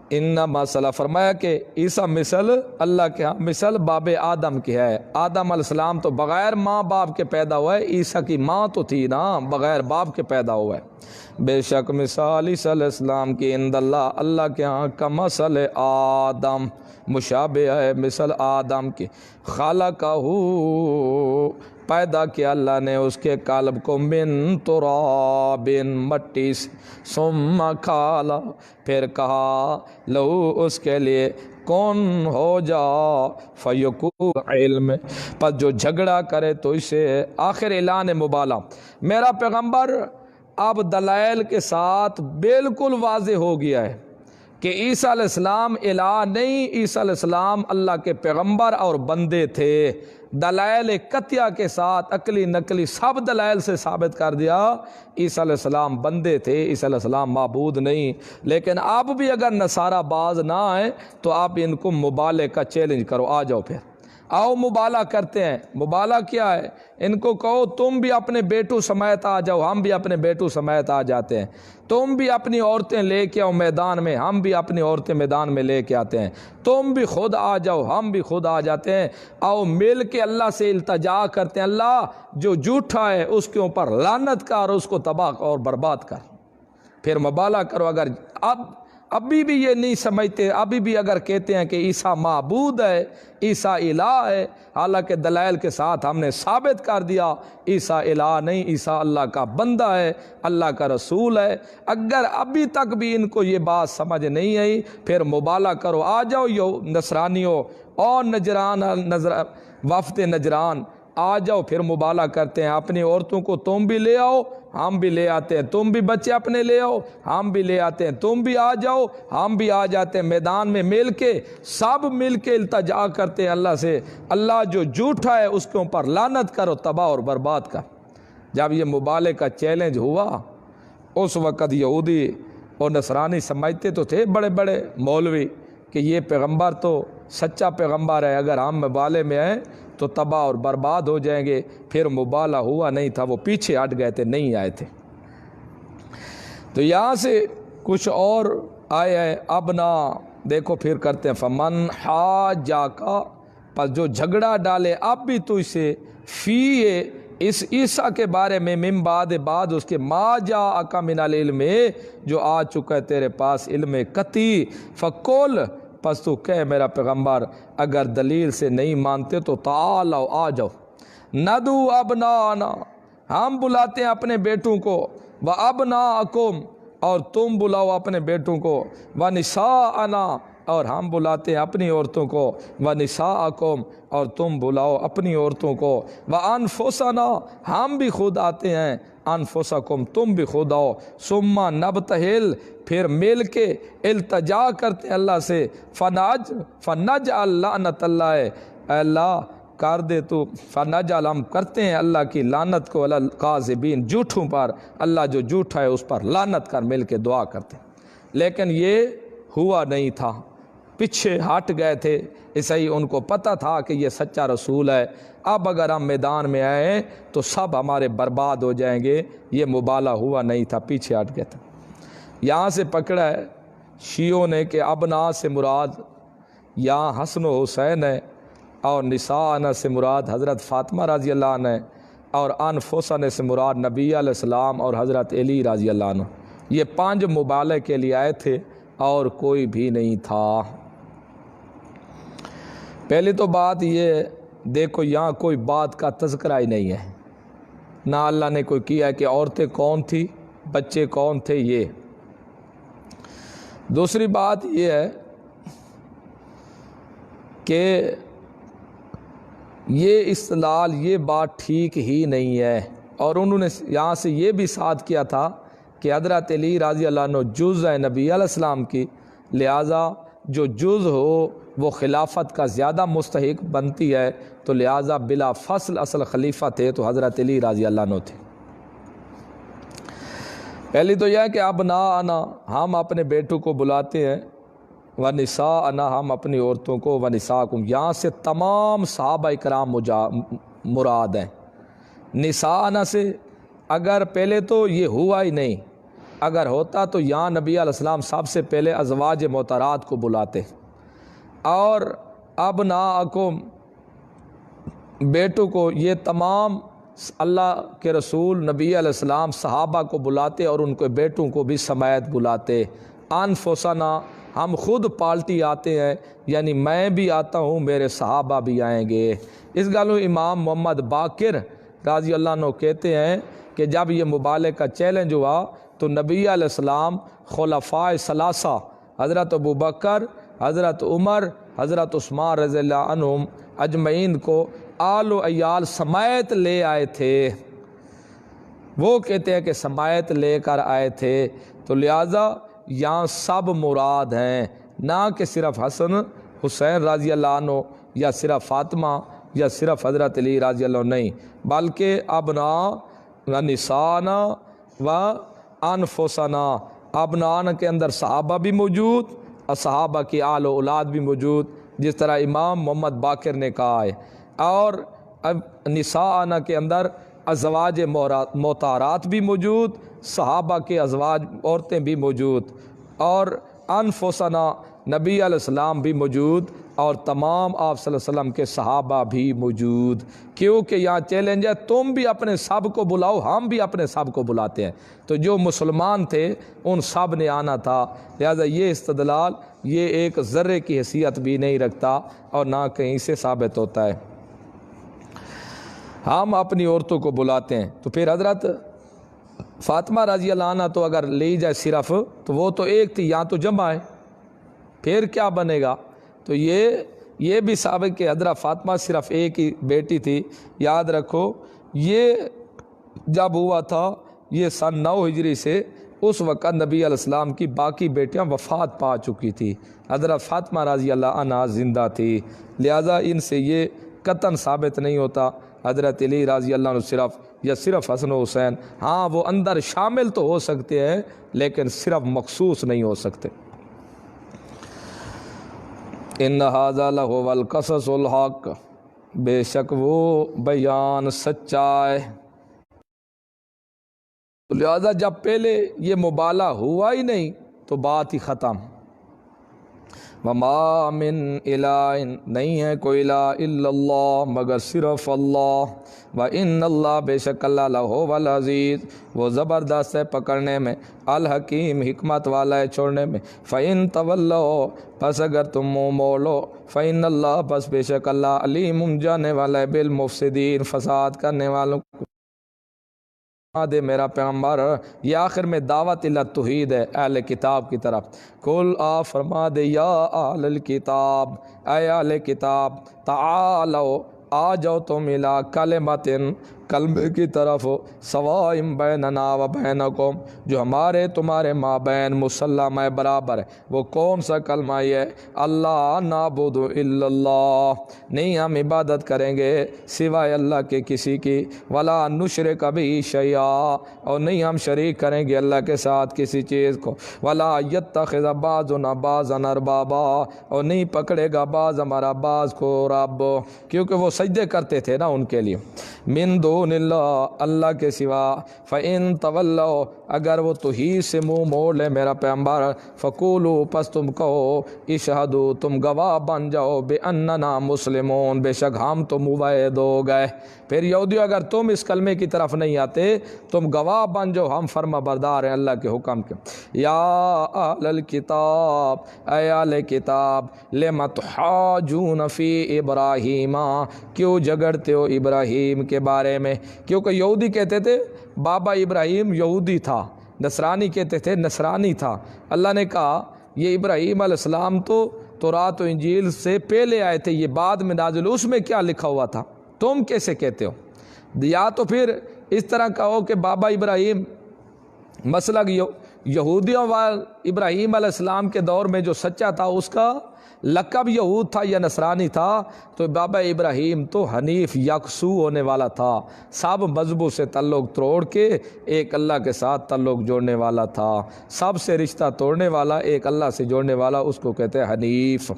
Speaker 1: انما صلی، فرمایا کہ عیسیٰ مثل اللہ کے ہاں مثل باب آدم کی ہے۔ آدم علیہ السلام تو بغیر ماں باپ کے پیدا ہوا ہے، عیسیٰ کی ماں تو تھی نا، بغیر باپ کے پیدا ہوا ہے۔ بے شک مثال عیسیٰ علیہ السلام کی عند اللہ، اللہ کے ہاں کمثل آدم، مشابہ ہے مثل آدم کی۔ خلقہ، پیدا کیا اللہ نے اس کے قلب کو، من تراب، مٹی سے، ثم قال، پھر کہا لہو اس کے لیے، کون ہو جا، فیکون، علم، پس جو جھگڑا کرے تو اسے، آخر اعلان مبالغہ۔ میرا پیغمبر اب دلائل کے ساتھ بالکل واضح ہو گیا ہے کہ عیسیٰ علیہ السلام الہ نہیں، عیسیٰ علیہ السلام اللہ کے پیغمبر اور بندے تھے۔ دلائل قطعیہ کے ساتھ، عقلی نقلی سب دلائل سے ثابت کر دیا عیسیٰ علیہ السلام بندے تھے، عیسیٰ علیہ السلام معبود نہیں۔ لیکن اب بھی اگر نصارہ باز نہ آئے تو آپ ان کو مبالغہ کا چیلنج کرو، آ جاؤ، پھر آؤ مبالغہ کرتے ہیں۔ مبالغہ کیا ہے؟ ان کو کہو تم بھی اپنے بیٹوں سمیت آ جاؤ، ہم بھی اپنے بیٹوں سمیت آ جاتے ہیں۔ تم بھی اپنی عورتیں لے کے آؤ میدان میں، ہم بھی اپنی عورتیں میدان میں لے کے آتے ہیں۔ تم بھی خود آ جاؤ، ہم بھی خود آ جاتے ہیں۔ آؤ مل کے اللہ سے التجا کرتے ہیں، اللہ جو جھوٹا ہے اس کے اوپر لعنت کر، اس کو تباہ اور برباد کر۔ پھر مبالغہ کرو۔ اگر ابھی بھی یہ نہیں سمجھتے، ابھی بھی اگر کہتے ہیں کہ عیسیٰ معبود ہے، عیسیٰ الہ ہے، حالانکہ دلائل کے ساتھ ہم نے ثابت کر دیا عیسیٰ الہ نہیں، عیسیٰ اللہ کا بندہ ہے، اللہ کا رسول ہے۔ اگر ابھی تک بھی ان کو یہ بات سمجھ نہیں آئی، پھر مبالغہ کرو، آ جاؤ یو نصرانیوں اور نجران، وفد نجران، آ جاؤ، پھر مبالغہ کرتے ہیں۔ اپنی عورتوں کو تم بھی لے آؤ، ہم بھی لے آتے ہیں، تم بھی بچے اپنے لے آؤ، ہم بھی لے آتے ہیں، تم بھی آ جاؤ، ہم بھی آ جاتے ہیں۔ میدان میں مل کے سب مل کے التجا کرتے ہیں اللہ سے، اللہ جو جھوٹا ہے اس کے اوپر لعنت کرو، تباہ اور برباد کر۔ جب یہ مبالغہ کا چیلنج ہوا، اس وقت یہودی اور نصرانی سمجھتے تو تھے بڑے بڑے مولوی کہ یہ پیغمبر تو سچا پیغمبر ہے، اگر ہم مبالغے میں آئیں تو تباہ اور برباد ہو جائیں گے۔ پھر مبالغہ ہوا نہیں تھا، وہ پیچھے ہٹ گئے تھے، نہیں آئے تھے۔ تو یہاں سے کچھ اور آئے ہیں، اب نہ دیکھو پھر کرتے ہیں، فمن حاجاک، پس جو جھگڑا ڈالے اب بھی تو اسے، فی اس عیسیٰ کے بارے میں، من بعد اس کے، ما جاءک من العلم، جو آ چکا ہے تیرے پاس علم قطعی، فقل، پس تو کہے میرا پیغمبر اگر دلیل سے نہیں مانتے تو تعالوا، آ جاؤ، ندعو ابناءنا، ہم بلاتے ہیں اپنے بیٹوں کو، وابناءکم، اور تم بلاؤ اپنے بیٹوں کو، ونساءنا، اور ہم بلاتے ہیں اپنی عورتوں کو، ونساءکم، اور تم بلاؤ اپنی عورتوں کو، وانفسنا، ہم بھی خود آتے ہیں، انفسکم، تم بھی خود آؤ، ثم نبتہل، پھر مل کے التجا کرتے ہیں اللہ سے، فنجعل لعنت اللہ، اے اللہ کر دے تو، فنجعل، ہم کرتے ہیں اللہ کی لعنت کو، علی الکاذبین، جھوٹوں پر، اللہ جو جھوٹا ہے اس پر لعنت کر، مل کے دعا کرتے ہیں۔ لیکن یہ ہوا نہیں تھا، پیچھے ہٹ گئے تھے عیسائی، ان کو پتہ تھا کہ یہ سچا رسول ہے، اب اگر ہم میدان میں آئیں تو سب ہمارے برباد ہو جائیں گے۔ یہ مبالغہ ہوا نہیں تھا، پیچھے ہٹ گئے تھے۔ یہاں سے پکڑا ہے شیعوں نے کہ ابنا سے مراد یہاں حسن و حسین ہے، اور نساء سے مراد حضرت فاطمہ رضی اللہ عنہ ہے، اور انفسنا سے مراد نبی علیہ السلام اور حضرت علی رضی اللہ عنہ۔ یہ 5 مبالغے کے لیے آئے تھے اور کوئی بھی نہیں تھا۔ پہلی تو بات یہ دیکھو، یہاں کوئی بات کا تذکرہ ہی نہیں ہے، نہ اللہ نے کوئی کیا ہے کہ عورتیں کون تھی، بچے کون تھے۔ یہ دوسری بات یہ ہے کہ یہ استدلال، یہ بات ٹھیک ہی نہیں ہے، اور انہوں نے یہاں سے یہ بھی ساتھ کیا تھا کہ حضرت علی رضی اللہ عنہ جز ہے نبی علیہ السلام کی، لہٰذا جو جز ہو وہ خلافت کا زیادہ مستحق بنتی ہے، تو لہٰذا بلا فصل اصل خلیفہ تھے تو حضرت علی رضی اللہ عنہ تھے۔ پہلی تو یہ ہے کہ ابناءنا ہم اپنے بیٹوں کو بلاتے ہیں، ونساءنا ہم اپنی عورتوں کو، ونساءکم یہاں سے تمام صحابہ کرام مراد ہیں۔ نساءنا سے اگر پہلے تو یہ ہوا ہی نہیں، اگر ہوتا تو یہاں نبی علیہ السلام سب سے پہلے ازواج محترات کو بلاتے، اور ابناءکم بیٹوں کو، یہ تمام اللہ کے رسول نبی علیہ السلام صحابہ کو بلاتے اور ان کے بیٹوں کو بھی سمیت بلاتے۔ انفسنا ہم خود پالٹی آتے ہیں، یعنی میں بھی آتا ہوں، میرے صحابہ بھی آئیں گے۔ اس گالوں امام محمد باقر رضی اللہ عنہ کہتے ہیں کہ جب یہ مبالغے کا چیلنج ہوا تو نبی علیہ السلام خلفاء ثلاثہ حضرت ابوبکر، حضرت عمر، حضرت عثمان رضی اللہ عنہم اجمعین کو آل و عیال سمیت لے آئے تھے۔ وہ کہتے ہیں کہ سمیت لے کر آئے تھے، تو لہٰذا یہاں سب مراد ہیں، نہ کہ صرف حسن حسین رضی اللہ عنہ یا صرف فاطمہ یا صرف حضرت علی رضی اللہ عنہ، نہیں، بلکہ ابناء و نساءنا و انفسنا، ابناء کے اندر صحابہ بھی موجود اور صحابہ کی آل و اولاد بھی موجود، جس طرح امام محمد باقر نے کہا ہے، اور نساءنا کے اندر ازواج محترات بھی موجود، صحابہ کے ازواج عورتیں بھی موجود، اور انفسنا نبی علیہ السلام بھی موجود، اور تمام آپ صلی اللہ علیہ وسلم کے صحابہ بھی موجود، کیونکہ یہاں چیلنج ہے تم بھی اپنے سب کو بلاؤ، ہم بھی اپنے سب کو بلاتے ہیں، تو جو مسلمان تھے ان سب نے آنا تھا، لہذا یہ استدلال یہ ایک ذرے کی حیثیت بھی نہیں رکھتا اور نہ کہیں سے ثابت ہوتا ہے۔ ہم اپنی عورتوں کو بلاتے ہیں، تو پھر حضرت فاطمہ رضی اللہ عنہ تو اگر لی جائے صرف، تو وہ تو ایک تھی، یہاں تو جمع ہے، پھر کیا بنے گا؟ تو یہ بھی ثابت کہ حضرت فاطمہ صرف ایک ہی بیٹی تھی۔ یاد رکھو یہ جب ہوا تھا یہ سن 9 ہجری سے، اس وقت نبی علیہ السلام کی باقی بیٹیاں وفات پا چکی تھی، حضرت فاطمہ رضی اللہ عنہ زندہ تھی، لہذا ان سے یہ قطعاً ثابت نہیں ہوتا حضرت علی رضی اللہ عنہ صرف یا صرف حسن و حسین، ہاں وہ اندر شامل تو ہو سکتے ہیں لیکن صرف مخصوص نہیں ہو سکتے۔ ان ھذا لہو القصص الحق، بے شک وہ بیان سچا ہے۔ لہذا جب پہلے یہ مبالغہ ہوا ہی نہیں تو بات ہی ختم۔ وما من الہ، نہیں ہے کوئی الہ الا اللہ مگر صرف اللہ، وان اللہ بے شک اللہ لہو العزیز، وہ زبردست ہے پکڑنے میں، الحکیم حکمت والا ہے چھوڑنے میں، فإن تولوا پس اگر تم منہ موڑو، فإن اللہ پس بے شک اللہ علیم جانے والا ہے بالمفسدین فساد کرنے والوں کو۔ دے میرا پیغمبر، یہ آخر میں دعوت الی توحید ہے اہل کتاب کی طرف۔ کل آ فرما دے یا اہل الکتاب، اے اہل کتاب، تعالو آ جاؤ تم الی کلمۃ، کلمے کی طرف، سواء بیننا و بینکم، جو ہمارے تمہارے مابین مسلم ہے، برابر ہے۔ وہ کون سا کلمہ یہ ہے؟ اللہ نعبد الا اللہ، نہیں ہم عبادت کریں گے سوائے اللہ کے کسی کی، ولا نشرک بہ شیئا، اور نہیں ہم شریک کریں گے اللہ کے ساتھ کسی چیز کو، ولا یتخذ بعضنا بعضا اربابا، اور نہیں پکڑے گا بعض ہمارا بعض کو رب، کیونکہ وہ سجدے کرتے تھے نا ان کے لیے، من دون دون اللہ، اللہ کے سوا، فَإِن تَوَلَّوْا اگر وہ توحید سے منہ موڑ لے میرا پیغمبر، فَقُولُوا پس تم کہو، اشہدوا تم گواہ بن جاؤ، بِأَنَّنَا مُسْلِمُونَ بے شک ہم تو موحد ہو گئے۔ پھر یہودیوں اگر تم اس کلمے کی طرف نہیں آتے تم گواہ بن جاؤ ہم فرما بردار ہیں اللہ کے حکم کے۔ یا اہل الکتاب، اے اہل کتاب، لم تحاجون فی ابراہیم کیوں جھگڑتے ہو ابراہیم کے بارے میں؟ کیونکہ یہودی کہتے تھے بابا ابراہیم یہودی تھا، نصرانی کہتے تھے نصرانی تھا۔ اللہ نے کہا یہ ابراہیم علیہ السلام تو تورات و انجیل سے پہلے آئے تھے، یہ بعد میں نازل، اس میں کیا لکھا ہوا تھا، تم کیسے کہتے ہو؟ یا تو پھر اس طرح کہو کہ بابا ابراہیم مسلک یہودیوں وال ابراہیم علیہ السلام کے دور میں جو سچا تھا اس کا لقب یہود تھا یا نصرانی تھا، تو بابا ابراہیم تو حنیف یکسو ہونے والا تھا، سب مذہبوں سے تعلق توڑ کے ایک اللہ کے ساتھ تعلق جوڑنے والا تھا، سب سے رشتہ توڑنے والا ایک اللہ سے جوڑنے والا، اس کو کہتے ہیں حنیف۔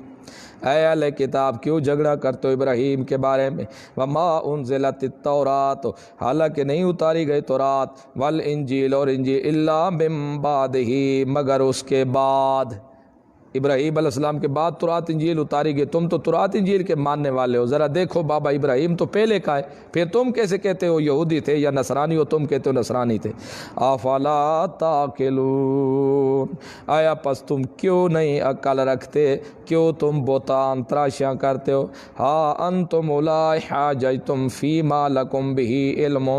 Speaker 1: اے اہل کتاب کیوں جھگڑا کرتے ہو ابراہیم کے بارے میں؟ وما انزلت التورات حالانکہ نہیں اتاری گئی تورات، والانجیل اور انجیل، الا من بعدہ مگر اس کے بعد، ابراہیم علیہ السلام کے بعد تورات انجیل اتاری گئی۔ تم تو تورات انجیل کے ماننے والے ہو، ذرا دیکھو بابا ابراہیم تو پہلے کا ہے، پھر تم کیسے کہتے ہو یہودی تھے یا نصرانی ہو، تم کہتے ہو نصرانی تھے۔ افلا تعقلون آیا پس تم کیوں نہیں عقل رکھتے، کیوں تم بہتان تراشیاں کرتے ہو؟ ہاں انتم اولائی حاججتم فیما لکم بہ علم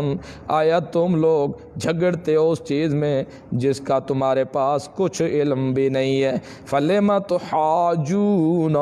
Speaker 1: آیا تم لوگ جھگڑتے ہو اس چیز میں جس کا تمہارے پاس کچھ علم بھی نہیں ہے، فلم تحاجون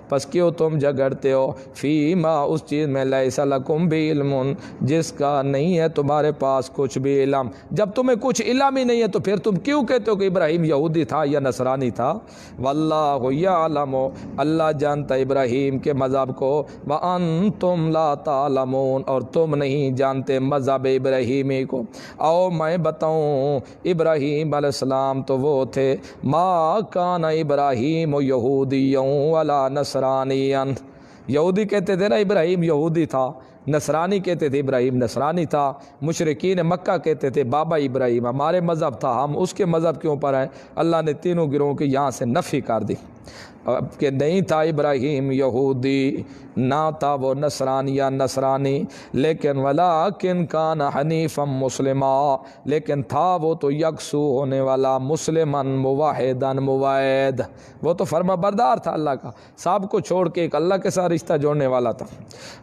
Speaker 1: پس کیوں تم جھگڑتے ہو، فیما اس چیز میں لیس لکم بھی علم جس کا نہیں ہے تمہارے پاس کچھ بھی علم۔ جب تمہیں کچھ علم ہی نہیں ہے تو پھر تم کیوں کہتے ہو کہ ابراہیم یہودی تھا یا نصرانی تھا؟ واللہ یعلم اللہ جانتا ابراہیم کے مذہب کو، وانتم لا تعلمون اور تم نہیں جانتے مذہب ابراہیمی کو۔ او میں بتاؤں ابراہیم علیہ السلام تو وہ تھے، ما کان ابراہیم یہودی ولا نصرانی، یہودی کہتے تھے نا ابراہیم یہودی تھا، نصرانی کہتے تھے ابراہیم نصرانی تھا، مشرکین مکہ کہتے تھے بابا ابراہیم ہمارے مذہب تھا، ہم اس کے مذہب کے اوپر ہیں۔ اللہ نے تینوں گروہوں کی یہاں سے نفی کر دی کہ نہیں تھا ابراہیم یہودی، نہ تھا وہ نصرانی یا نصرانی، لیکن ولیکن کان حنیفا مسلما لیکن تھا وہ تو یکسو ہونے والا، مسلمن موحدن موحد، وہ تو فرما بردار تھا اللہ کا، سب کو چھوڑ کے ایک اللہ کے ساتھ رشتہ جوڑنے والا تھا۔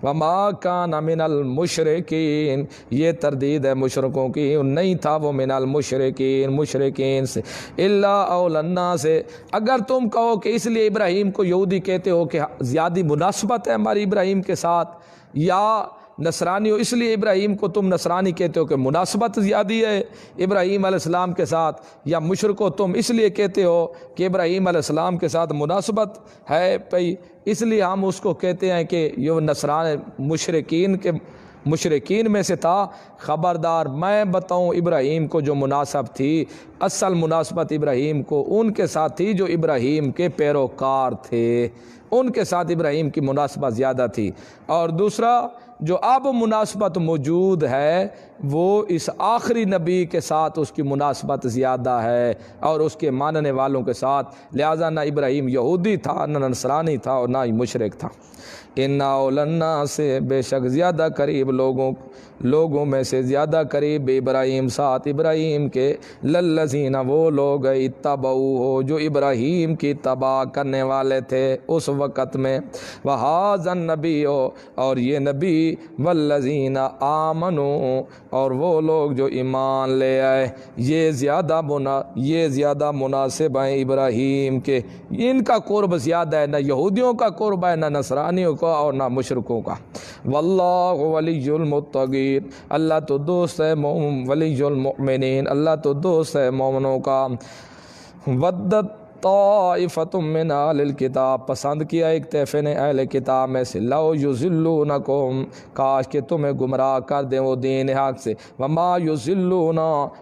Speaker 1: وما کان من المشرکین یہ تردید ہے مشرکوں کی، نہیں تھا وہ من المشرکین مشرکین سے، الا اول الناس سے اگر تم کہو کہ اس لیے ابراہیم کو یہودی کہتے ہو کہ زیادہ مناسبت ہے ہماری ابراہیم کے ساتھ، یا نصرانی ہو اس لیے ابراہیم کو تم نصرانی کہتے ہو کہ مناسبت زیادہ ہے ابراہیم علیہ السلام کے ساتھ، یا مشرکو تم اس لیے کہتے ہو کہ ابراہیم علیہ السلام کے ساتھ مناسبت ہے پئی اس لیے ہم اس کو کہتے ہیں کہ یہ نصران مشرکین میں سے تھا۔ خبردار میں بتاؤں ابراہیم کو جو مناسب تھی، اصل مناسبت ابراہیم کو ان کے ساتھ تھی جو ابراہیم کے پیروکار تھے، ان کے ساتھ ابراہیم کی مناسبت زیادہ تھی، اور دوسرا جو اب مناسبت موجود ہے وہ اس آخری نبی کے ساتھ اس کی مناسبت زیادہ ہے اور اس کے ماننے والوں کے ساتھ، لہذا نہ ابراہیم یہودی تھا نہ نصرانی تھا اور نہ ہی مشرک تھا۔ ان اولنا سے بے شک زیادہ قریب لوگوں میں سے زیادہ قریب ابراہیم ساتھ ابراہیم کے، للذین وہ لوگ اتبعوا ہو جو ابراہیم کی اتباع کرنے والے تھے اس وقت میں، وہذا النبی اور یہ نبی، والذین آمنوا اور وہ لوگ جو ایمان لے آئے، یہ زیادہ مناسب ہیں ابراہیم کے، ان کا قرب زیادہ ہے، نہ یہودیوں کا قرب ہے نہ نصرانیوں کا اور نہ مشرکوں کا۔ واللہ ولی المتقین اللہ تو دوست ہے ولی المؤمنین اللہ تو دوست ہے مومنوں کا۔ ودت طائفتم من اہل الکتاب، پسند کیا ایک طائفے نے اہل کتاب میں سے، لو یضلونکم، کاش کہ تمہیں گمراہ کر دیں وہ دین حق سے، وما یضلون،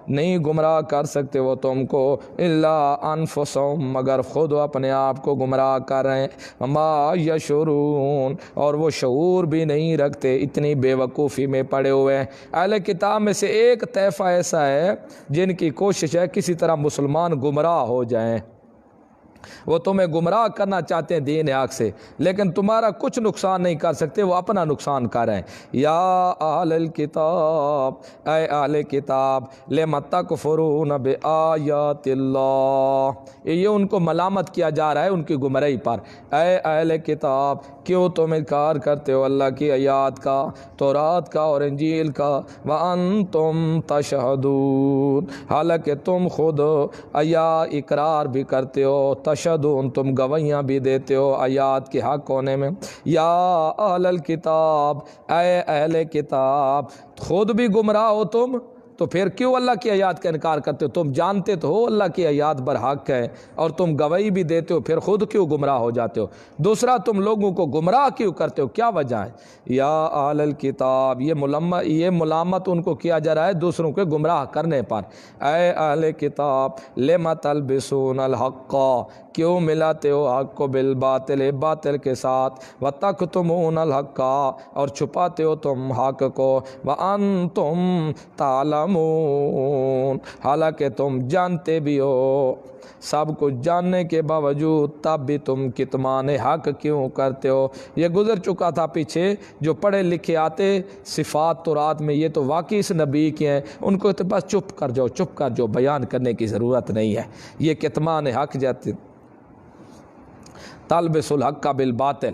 Speaker 1: نہیں گمراہ کر سکتے وہ تم کو، الا انفسہم، مگر خود اپنے آپ کو گمراہ کر رہے ہیں، وما یشعرون، اور وہ شعور بھی نہیں رکھتے، اتنی بے وقوفی میں پڑے ہوئے ہیں۔ اہل کتاب میں سے ایک طائفہ ایسا ہے جن کی کوشش ہے کسی طرح مسلمان گمراہ ہو جائیں، وہ تمہیں گمراہ کرنا چاہتے ہیں دین حق سے، لیکن تمہارا کچھ نقصان نہیں کر سکتے، وہ اپنا نقصان کر رہے ہیں۔ یا اہل الکتاب، اے اہل کتاب، لم تکفرون بآیات اللہ، یہ ان کو ملامت کیا جا رہا ہے ان کی گمراہی پر۔ اے اہل کتاب، کیوں تم انکار کرتے ہو اللہ کی آیات کا، تورات کا اور انجیل کا، وانتم تشہدون، حالانکہ تم خود اقرار بھی کرتے ہو، تشہدون، تم گواہیاں بھی دیتے ہو آیات کے حق ہونے میں۔ یا اہل الکتاب، اے اہل کتاب، خود بھی گمراہ ہو تم، تو پھر کیوں اللہ کی آیات کا انکار کرتے ہو؟ تم جانتے تو ہو اللہ کی آیات برحق ہے اور تم گواہی بھی دیتے ہو، پھر خود کیوں گمراہ ہو جاتے ہو؟ دوسرا، تم لوگوں کو گمراہ کیوں کرتے ہو؟ کیا وجہ ہے؟ یا اہل الکتاب، یہ ملامت ان کو کیا جا رہا ہے دوسروں کے گمراہ کرنے پر۔ اے اہل کتاب، لم تلبسون الحق، کیوں ملاتے ہو حق کو بالباطل، باطل کے ساتھ، وتکتمون الحق، اور چھپاتے ہو تم حق کو، وانتم تعلمون، حالانکہ تم جانتے بھی ہو، سب کچھ جاننے کے باوجود تب بھی تم کتمان حق کیوں کرتے ہو؟ یہ گزر چکا تھا پیچھے، جو پڑھے لکھے آتے صفات تورات میں یہ تو واقعی اس نبی کے ہیں، ان کو تو بس چپ کر جاؤ، بیان کرنے کی ضرورت نہیں ہے، یہ کتمان حق جاتے تلبس الحق بالباطل۔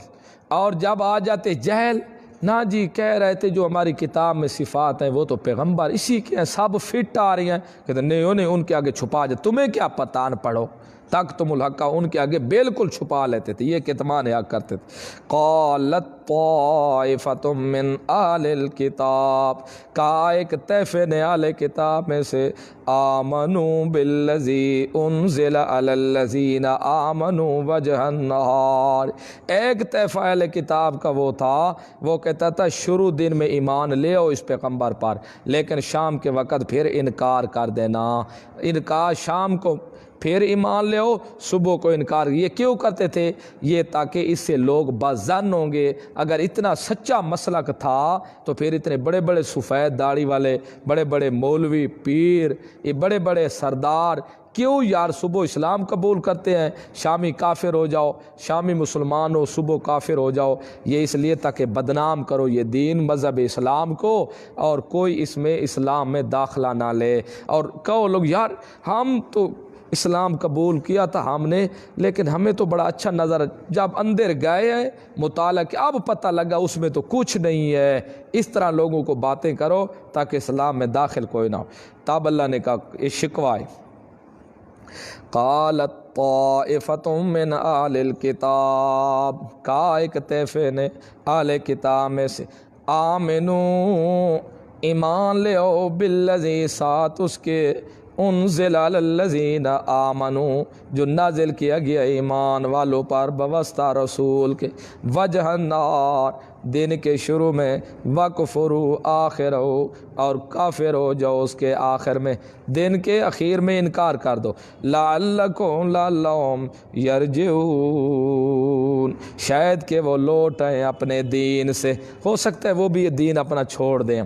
Speaker 1: اور جب آ جاتے جہل، نہ جی کہہ رہے تھے جو ہماری کتاب میں صفات ہیں وہ تو پیغمبر اسی کے ہیں، سب فٹ آ رہی ہیں، کہتے نہیں ان کے آگے چھپا جائے، تمہیں کیا پتہ، ان پڑھو، تک تم الحق، ان کے آگے بالکل چھپا لیتے تھے، یہ کتمان حق کرتے تھے۔ قالت طائفۃ من اہل الکتاب، کہا ایک طائفے نے اہل کتاب میں سے، آمنوا بالذی انزل علی الذین آمنوا وجہ النہار، ایک طائفہ اہل کتاب کا وہ تھا، وہ کہتا تھا شروع دن میں ایمان لے آؤ اس پیغمبر پر، لیکن شام کے وقت پھر انکار کر دینا، انکار شام کو پھر ایمان لے آؤ، صبح کو انکار۔ یہ کیوں کرتے تھے؟ یہ تاکہ اس سے لوگ بظن ہوں گے، اگر اتنا سچا مسلک تھا تو پھر اتنے بڑے بڑے سفید داڑھی والے، بڑے بڑے مولوی، پیر، یہ بڑے بڑے سردار کیوں یار صبح اسلام قبول کرتے ہیں، شامی کافر ہو جاؤ، شامی مسلمان ہو، صبح کافر ہو جاؤ؟ یہ اس لیے تاکہ بدنام کرو یہ دین مذہب اسلام کو، اور کوئی اس میں اسلام میں داخلہ نہ لے، اور کہو لوگ یار ہم تو اسلام قبول کیا تھا ہم نے، لیکن ہمیں تو بڑا اچھا نظر، جب اندر گئے ہیں مطالعہ کہ اب پتہ لگا اس میں تو کچھ نہیں ہے، اس طرح لوگوں کو باتیں کرو تاکہ اسلام میں داخل کوئی نہ ہو۔ تب اللہ نے کہا یہ شکوہ ہے۔ قالت طائفۃ من اہل الکتاب، کہا ایک طائفے نے اہل کتاب میں سے، آمنو، ایمان لے آؤ، بالذی، ساتھ اس کے، انزل علی الذین آمنوا، جو نازل کیا گیا ایمان والوں پر، بواسطہ رسول کے، وجہ النہار، دن کے شروع میں، وکفروا آخرہ، اور کافر ہو جاؤ اس کے آخر میں، دن کے اخیر میں انکار کر دو، لعلہم یرجعون، شاید کہ وہ لوٹ آئیں اپنے دین سے، ہو سکتا ہے وہ بھی یہ دین اپنا چھوڑ دیں۔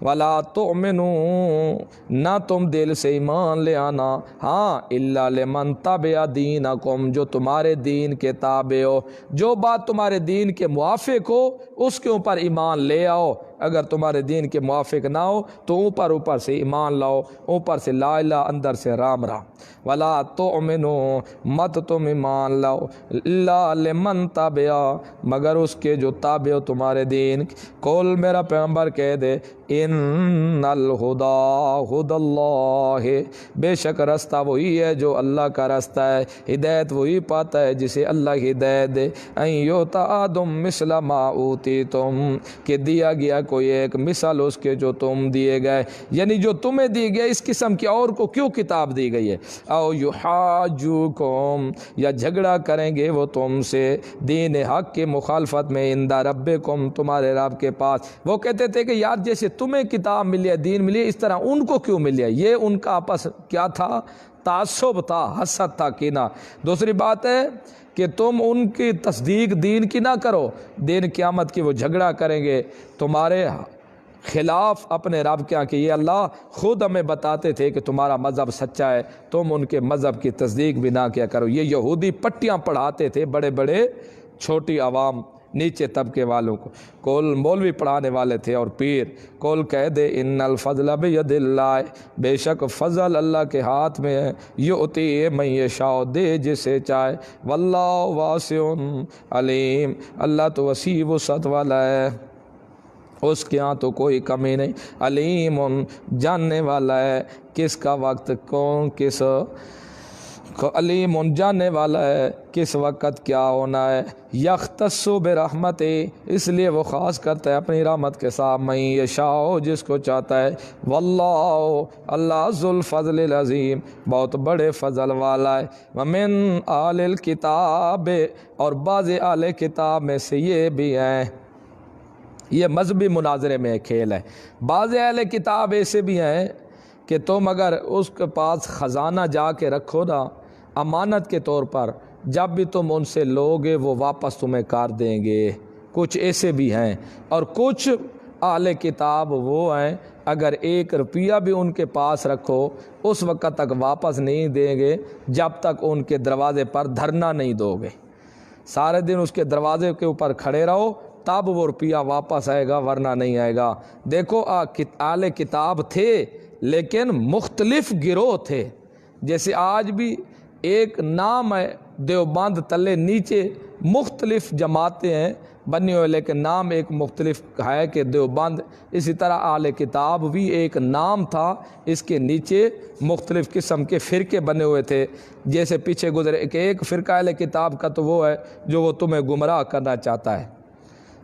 Speaker 1: ولا تؤمنوا، نہ تم دل سے ایمان لے آنا، ہاں، الا لمن تبع دینکم، جو تمہارے دین کے تابع ہو، جو بات تمہارے دین کے موافق ہو اس کے اوپر ایمان لے آؤ، اگر تمہارے دین کے موافق نہ ہو تو اوپر سے ایمان لاؤ، اوپر سے لا الہ، اندر سے رام رام۔ ولا تؤمنوا، مت تم ایمان لاؤ، الا لمن تبع، مگر اس کے جو تابع ہو تمہارے دین۔ قل، میرا پیغمبر کہہ دے، ان الہدی ھدی اللہ، بے شک رستہ وہی ہے جو اللہ کا رستہ ہے، ہدایت وہی پاتا ہے جسے اللہ ہدایت دے۔ ان یؤتی احد مثل ما اوتیتم، کہ دیا گیا کوئی ایک مثال اس کے جو تم دیے گئے، یعنی جو تمہیں دی گئی اس قسم کی اور کو کیوں کتاب دی گئی ہے؟ او یحاجوکم، یا جھگڑا کریں گے وہ تم سے دین حق کی مخالفت میں، عند ربکم، تمہارے رب کے پاس۔ وہ کہتے تھے کہ یار جیسے تمہیں کتاب ملی ہے، دین ملی ہے، اس طرح ان کو کیوں ملی ہے؟ یہ ان کا آپس کیا تھا؟ تعصب تھا، حسد تھا، کینہ۔ دوسری بات ہے کہ تم ان کی تصدیق دین کی نہ کرو، دین قیامت کی وہ جھگڑا کریں گے تمہارے خلاف اپنے رب کیا کہ یہ اللہ خود ہمیں بتاتے تھے کہ تمہارا مذہب سچا ہے، تم ان کے مذہب کی تصدیق بھی نہ کیا کرو۔ یہ یہودی پٹیاں پڑھاتے تھے بڑے بڑے چھوٹی عوام، نیچے طبقے والوں کو۔ کول مولوی پڑھانے والے تھے اور پیر۔ کول کہہ دے ان الفضل بید اللہ، بے شک فضل اللہ کے ہاتھ میں ہے، یؤتی من یشاء، دے جسے چاہے، واللہ واسع علیم، اللہ تو وسیع وسعت والا ہے، اس کے ہاں تو کوئی کمی نہیں، علیم، جاننے والا ہے کس کا وقت کون کس، علیم جاننے والا ہے کس وقت کیا ہونا ہے۔ یختص برحمت، اس لیے وہ خاص کرتا ہے اپنی رحمت کے ساتھ، من یشاء، جس کو چاہتا ہے، واللہ، اللہ، ذو الفضل العظیم، بہت بڑے فضل والا ہے۔ ومن اہل الکتاب، اور بعض اہل کتاب میں سے یہ بھی ہیں، یہ مذہبی مناظرے میں کھیل ہے، بعض اہل کتاب ایسے بھی ہیں کہ تم اگر اس کے پاس خزانہ جا کے رکھو نا امانت کے طور پر، جب بھی تم ان سے لوگے وہ واپس تمہیں کر دیں گے، کچھ ایسے بھی ہیں۔ اور کچھ اہل کتاب وہ ہیں اگر 1 روپیہ بھی ان کے پاس رکھو اس وقت تک واپس نہیں دیں گے جب تک ان کے دروازے پر دھرنا نہیں دو گے، سارے دن اس کے دروازے کے اوپر کھڑے رہو تب وہ روپیہ واپس آئے گا، ورنہ نہیں آئے گا۔ دیکھو اہل کتاب تھے لیکن مختلف گروہ تھے، جیسے آج بھی ایک نام ہے دیوبند، تلے نیچے مختلف جماعتیں ہیں بنی ہوئے لیکن نام ایک مختلف ہے کہ دیوبند، اسی طرح اہل کتاب بھی ایک نام تھا، اس کے نیچے مختلف قسم کے فرقے بنے ہوئے تھے۔ جیسے پیچھے گزرے کہ ایک فرقہ اہل کتاب کا تو وہ ہے جو وہ تمہیں گمراہ کرنا چاہتا ہے،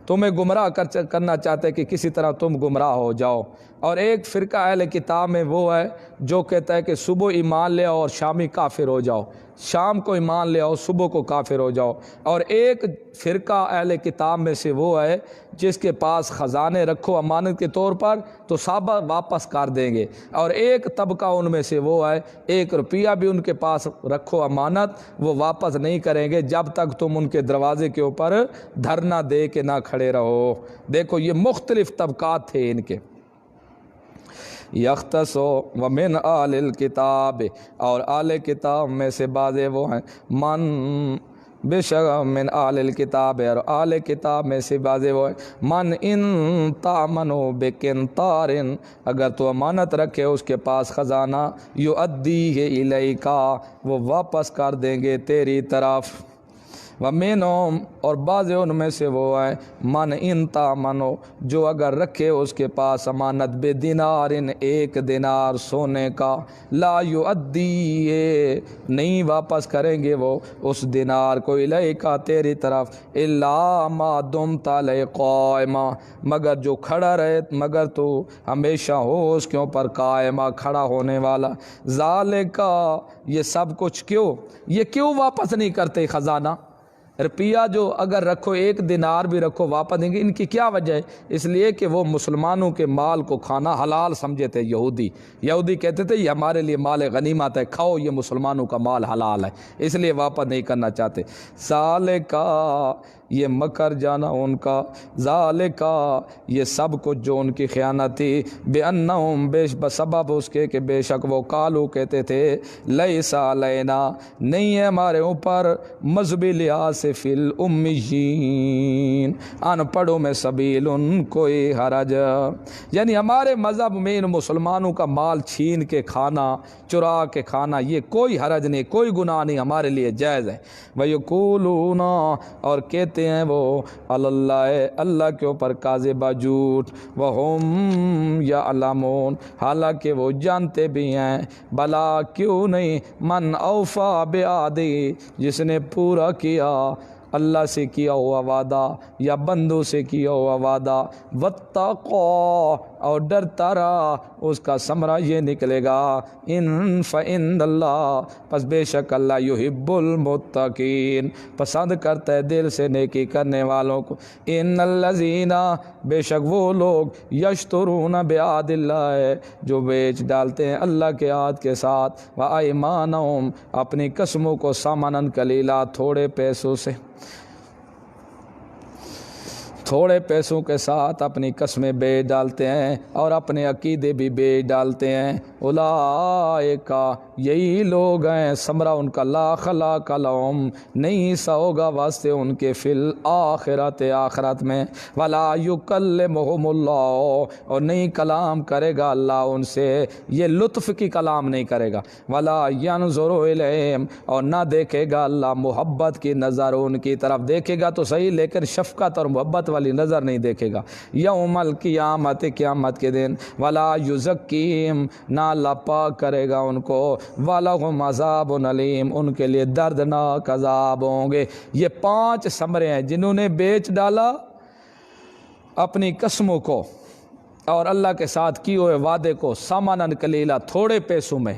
Speaker 1: تمہیں گمراہ کرنا چاہتے ہیں کہ کسی طرح تم گمراہ ہو جاؤ، اور ایک فرقہ اہل کتاب میں وہ ہے جو کہتا ہے کہ صبح ایمان لے آؤ اور شامی کافر ہو جاؤ، شام کو ایمان لے آؤ صبح کو کافر ہو جاؤ۔ اور ایک فرقہ اہل کتاب میں سے وہ ہے جس کے پاس خزانے رکھو امانت کے طور پر تو سب واپس کر دیں گے، اور ایک طبقہ ان میں سے وہ ہے 1 روپیہ بھی ان کے پاس رکھو امانت وہ واپس نہیں کریں گے جب تک تم ان کے دروازے کے اوپر دھرنا دے کے نہ کھڑے رہو۔ دیکھو یہ مختلف طبقات تھے ان کے۔ یختص ومن اہل الکتاب، اور اہل کتاب میں سے بعضے وہ ہیں، من، بے شک من اہل الکتاب، اور اہل کتاب میں سے بعضے وہ ہیں، من ان تامنو بقنطار، اگر تو امانت رکھے اس کے پاس خزانہ، یؤدیہ الیکا، وہ واپس کر دیں گے تیری طرف۔ ومنہم، اور بعض ان میں سے وہ ہیں، من ان تامنو، جو اگر رکھے اس کے پاس امانت، بدینار، 1 دینار سونے کا، لا یؤدیہ، نہیں واپس کریں گے وہ اس دینار کو، الیکا تیری طرف، الا ما دمت علیہ قائما، مگر جو کھڑا رہے، مگر تو ہمیشہ ہو اس کے اوپر قائمہ، کھڑا ہونے والا۔ ذالکا، یہ سب کچھ کیوں، یہ کیوں واپس نہیں کرتے خزانہ؟ روپیہ جو اگر رکھو 1 دینار بھی رکھو واپس دیں گے، ان کی کیا وجہ ہے؟ اس لیے کہ وہ مسلمانوں کے مال کو کھانا حلال سمجھے تھے یہودی کہتے تھے یہ ہمارے لیے مال غنیمت ہے، کھاؤ، یہ مسلمانوں کا مال حلال ہے، اس لیے واپس نہیں کرنا چاہتے۔ ذالکا، یہ مکر جانا ان کا، ذالکا، یہ سب کچھ جو ان کی خیانت تھی، بِأَنَّهُمْ، بسبب اس کے کہ بے شک وہ قالو کہتے تھے، لیس علینا، نہیں ہے ہمارے اوپر مذہبی لحاظ سے، فی الامیین، ان پڑھوں میں سبیل، کوئی حرج، یعنی ہمارے مذہب میں ان مسلمانوں کا مال چھین کے کھانا، چرا کے کھانا، یہ کوئی حرج نہیں، کوئی گناہ نہیں، ہمارے لیے جائز ہے۔ وَيَقُولُونَ، اور کہتے ہیں وہ، اللہ، اللہ کے اوپر کاذبہ، جھوٹ، وَهُمْ يَعْلَمُونَ، حالانکہ وہ جانتے بھی ہیں، بلا کیوں نہیں، من اوفا بعہدہ، جس نے پورا کیا اللہ سے کیا ہوا وعدہ یا بندوں سے کیا ہوا وعدہ، واتقوا اور ڈرتا رہا، اس کا ثمرہ یہ نکلے گا، ان فعند اللہ پس بے شک اللہ یحب المتقین پسند کرتا ہے دل سے نیکی کرنے والوں کو، ان الذین بے شک وہ لوگ یشترون بعہد اللہ جو بیچ ڈالتے ہیں اللہ کے عہد کے ساتھ، وایمانہم اپنی قسموں کو ثمنا قلیلا تھوڑے پیسوں سے، تھوڑے پیسوں کے ساتھ اپنی قسمیں بیچ ڈالتے ہیں اور اپنے عقیدے بھی بیچ ڈالتے ہیں، اولئک یہی لوگ ہیں ثمرہ ان کا لا خلاق لہم نہیں سا ہوگا واسطے ان کے فی الآخرت آخرت میں، ولا یکلمہم اللہ اور نہیں کلام کرے گا اللہ ان سے، یہ لطف کی کلام نہیں کرے گا، ولا ینظر الیہم اور نہ دیکھے گا اللہ محبت کی نظر ان کی طرف، دیکھے گا تو صحیح لیکن شفقت اور محبت والی نظر نہیں دیکھے گا، یوم القیامت قیامت کے دن، ولا یزکیہم نہ اللہ پاک کرے گا ان کو، وَلَهُمْ عَذَابٌ علیم ان کے لیے دردناک عذاب ہوں گے۔ یہ 5 ثمرے ہیں جنہوں نے بیچ ڈالا اپنی قسموں کو اور اللہ کے ساتھ کیے ہوئے وعدے کو ثمنا قلیلا تھوڑے پیسوں میں،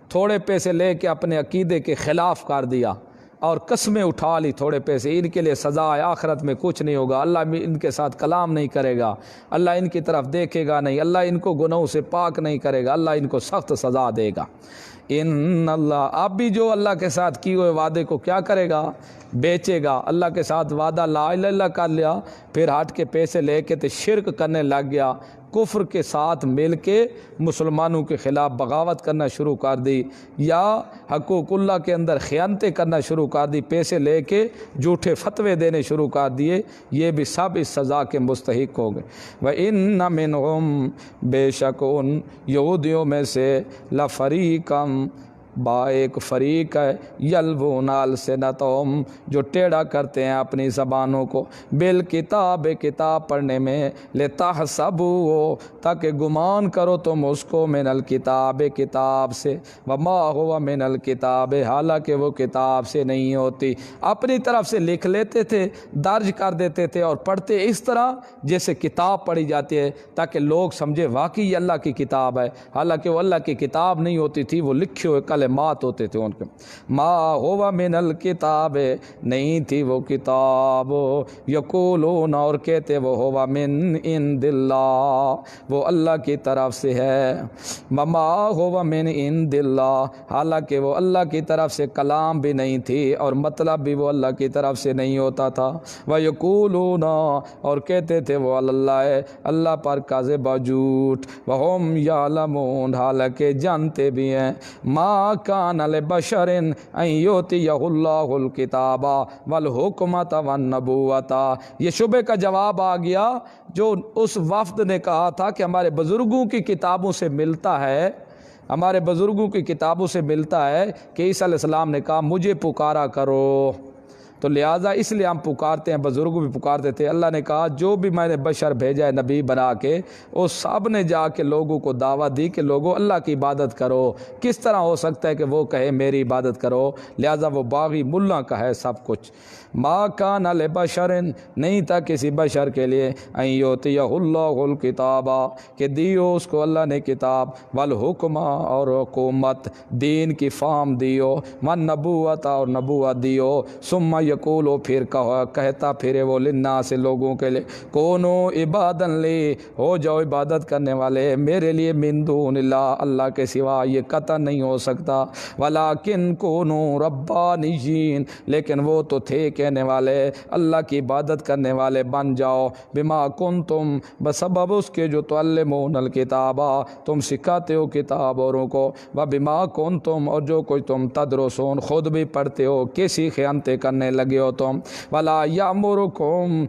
Speaker 1: تھوڑے پیسے لے کے اپنے عقیدے کے خلاف کر دیا اور قسمیں اٹھا لی تھوڑے پیسے، ان کے لیے سزا آخرت میں کچھ نہیں ہوگا، اللہ ان کے ساتھ کلام نہیں کرے گا، اللہ ان کی طرف دیکھے گا نہیں، اللہ ان کو گناہوں سے پاک نہیں کرے گا، اللہ ان کو سخت سزا دے گا۔ ان اللہ اب بھی جو اللہ کے ساتھ کیے ہوئے وعدے کو کیا کرے گا، بیچے گا، اللہ کے ساتھ وعدہ لا الہ الا اللہ کر لیا، پھر ہٹ کے پیسے لے کے تو شرک کرنے لگ گیا، کفر کے ساتھ مل کے مسلمانوں کے خلاف بغاوت کرنا شروع کر دی، یا حقوق اللہ کے اندر خیانتیں کرنا شروع کر دی، پیسے لے کے جھوٹے فتوے دینے شروع کر دیے، یہ بھی سب اس سزا کے مستحق ہو گئے۔ وَإِنَّ مِنْهُمْ بے شک ان یہودیوں میں سے لَفَرِيقًا ایک فریق ہے، یلوون السنتہم جو ٹیڑھا کرتے ہیں اپنی زبانوں کو، بالکتاب کتاب پڑھنے میں، لتحسبوا تاکہ گمان کرو تم اس کو، من الکتاب کتاب سے، وما ہوا من الکتاب حالانکہ وہ کتاب سے نہیں ہوتی، اپنی طرف سے لکھ لیتے تھے، درج کر دیتے تھے اور پڑھتے اس طرح جیسے کتاب پڑھی جاتی ہے تاکہ لوگ سمجھے واقعی یہ اللہ کی کتاب ہے، حالانکہ وہ اللہ کی کتاب نہیں ہوتی تھی، وہ لکھے ہوئے کلمات ہوتے تھے ان کے، ما ہوا من الکتاب نہیں تھی وہ کتاب، یقولون اور کہتے وہ ہوا من عند اللہ وہ اللہ کی طرف سے ہے، وما ہوا من عند اللہ حالانکہ وہ اللہ کی طرف سے کلام بھی نہیں تھی اور مطلب بھی وہ اللہ کی طرف سے نہیں ہوتا تھا، ویقولون اور کہتے تھے وہ اللہ ہے، اللہ پر کاذب و جھوٹ، وہم یعلمون حالانکہ جانتے بھی ہیں، ما کان لبشر ان یؤتیہ اللہ الکتاب والحکمۃ والنبوۃ، یہ شبہ کا جواب آ گیا جو اس وفد نے کہا تھا کہ ہمارے بزرگوں کی کتابوں سے ملتا ہے، ہمارے بزرگوں کی کتابوں سے ملتا ہے کہ عیسیٰ علیہ السلام نے کہا مجھے پکارا کرو، تو لہٰذا اس لیے ہم پکارتے ہیں، بزرگ بھی پکارتے تھے، اللہ نے کہا جو بھی میں نے بشر بھیجا ہے نبی بنا کے، وہ سب نے جا کے لوگوں کو دعوت دی کہ لوگوں اللہ کی عبادت کرو، کس طرح ہو سکتا ہے کہ وہ کہے میری عبادت کرو، لہٰذا وہ باغی ملا کا ہے سب کچھ، ما کان لبشر نہیں تھا کسی بشر کے لیے، ان یؤتیہ اللہ الکتاب کہ دیو اس کو اللہ نے کتاب، والحکمہ اور حکومت دین کی فام دیو، والنبوۃ اور نبوت دیو، ثم یقولو پھر کہتا پھرے وہ للناس سے لوگوں کے لیے، کونو عبادا لی ہو جاؤ عبادت کرنے والے میرے لیے، من دون اللہ اللہ کے سوا، یہ قطع نہیں ہو سکتا، ولیکن کونو ربانیین لیکن وہ تو تھے کہنے والے اللہ کی عبادت کرنے والے بن جاؤ، بما کنتم بسبب اس کے جو تعلمون الکتاب تم سکھاتے ہو کتاب اوروں کو، وبما کنتم اور جو کوئی تم تدرسون خود بھی پڑھتے ہو، کیسی خیانتیں کرنے لگے ہو تم، ولا یامرکم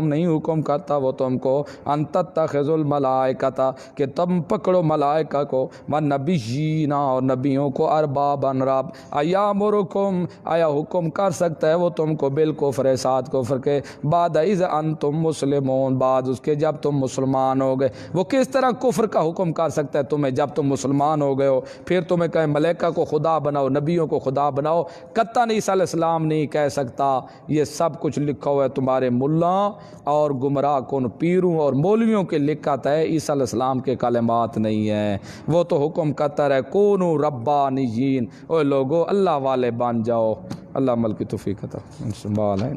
Speaker 1: نہیں حکم کرتا وہ تم کو، ان تتخذوا الملائکۃ کہ تم پکڑو ملائکہ کو، والنبیین اور نبیوں کو، اربابا رب، ایامرکم آیا حکم کر سکتا ہے وہ تم کو بالکفر ساتھ کفر کے، بعد اذ انتم مسلمون بعد اس کے جب تم مسلمان ہو گئے، وہ کس طرح کفر کا حکم کر سکتا ہے تمہیں جب تم مسلمان ہو گئے ہو، پھر تمہیں کہیں ملائکہ کو خدا بناؤ نبیوں کو خدا بناؤ، قطع نہیں عیسیٰ علیہ السلام نہیں کہہ سکتا، یہ سب کچھ لکھا ہوا ہے تمہارے ملا اور گمراہ کن پیروں اور مولویوں کے لکھت ہے، عیسیٰ علیہ السلام کے کلمات نہیں ہیں۔ وہ تو حکم کرتا ہے کونوا ربانیین، اے لوگو اللہ والے بن جاؤ۔ اللہ عمل کی توفیق عطا۔ سنبھال ہے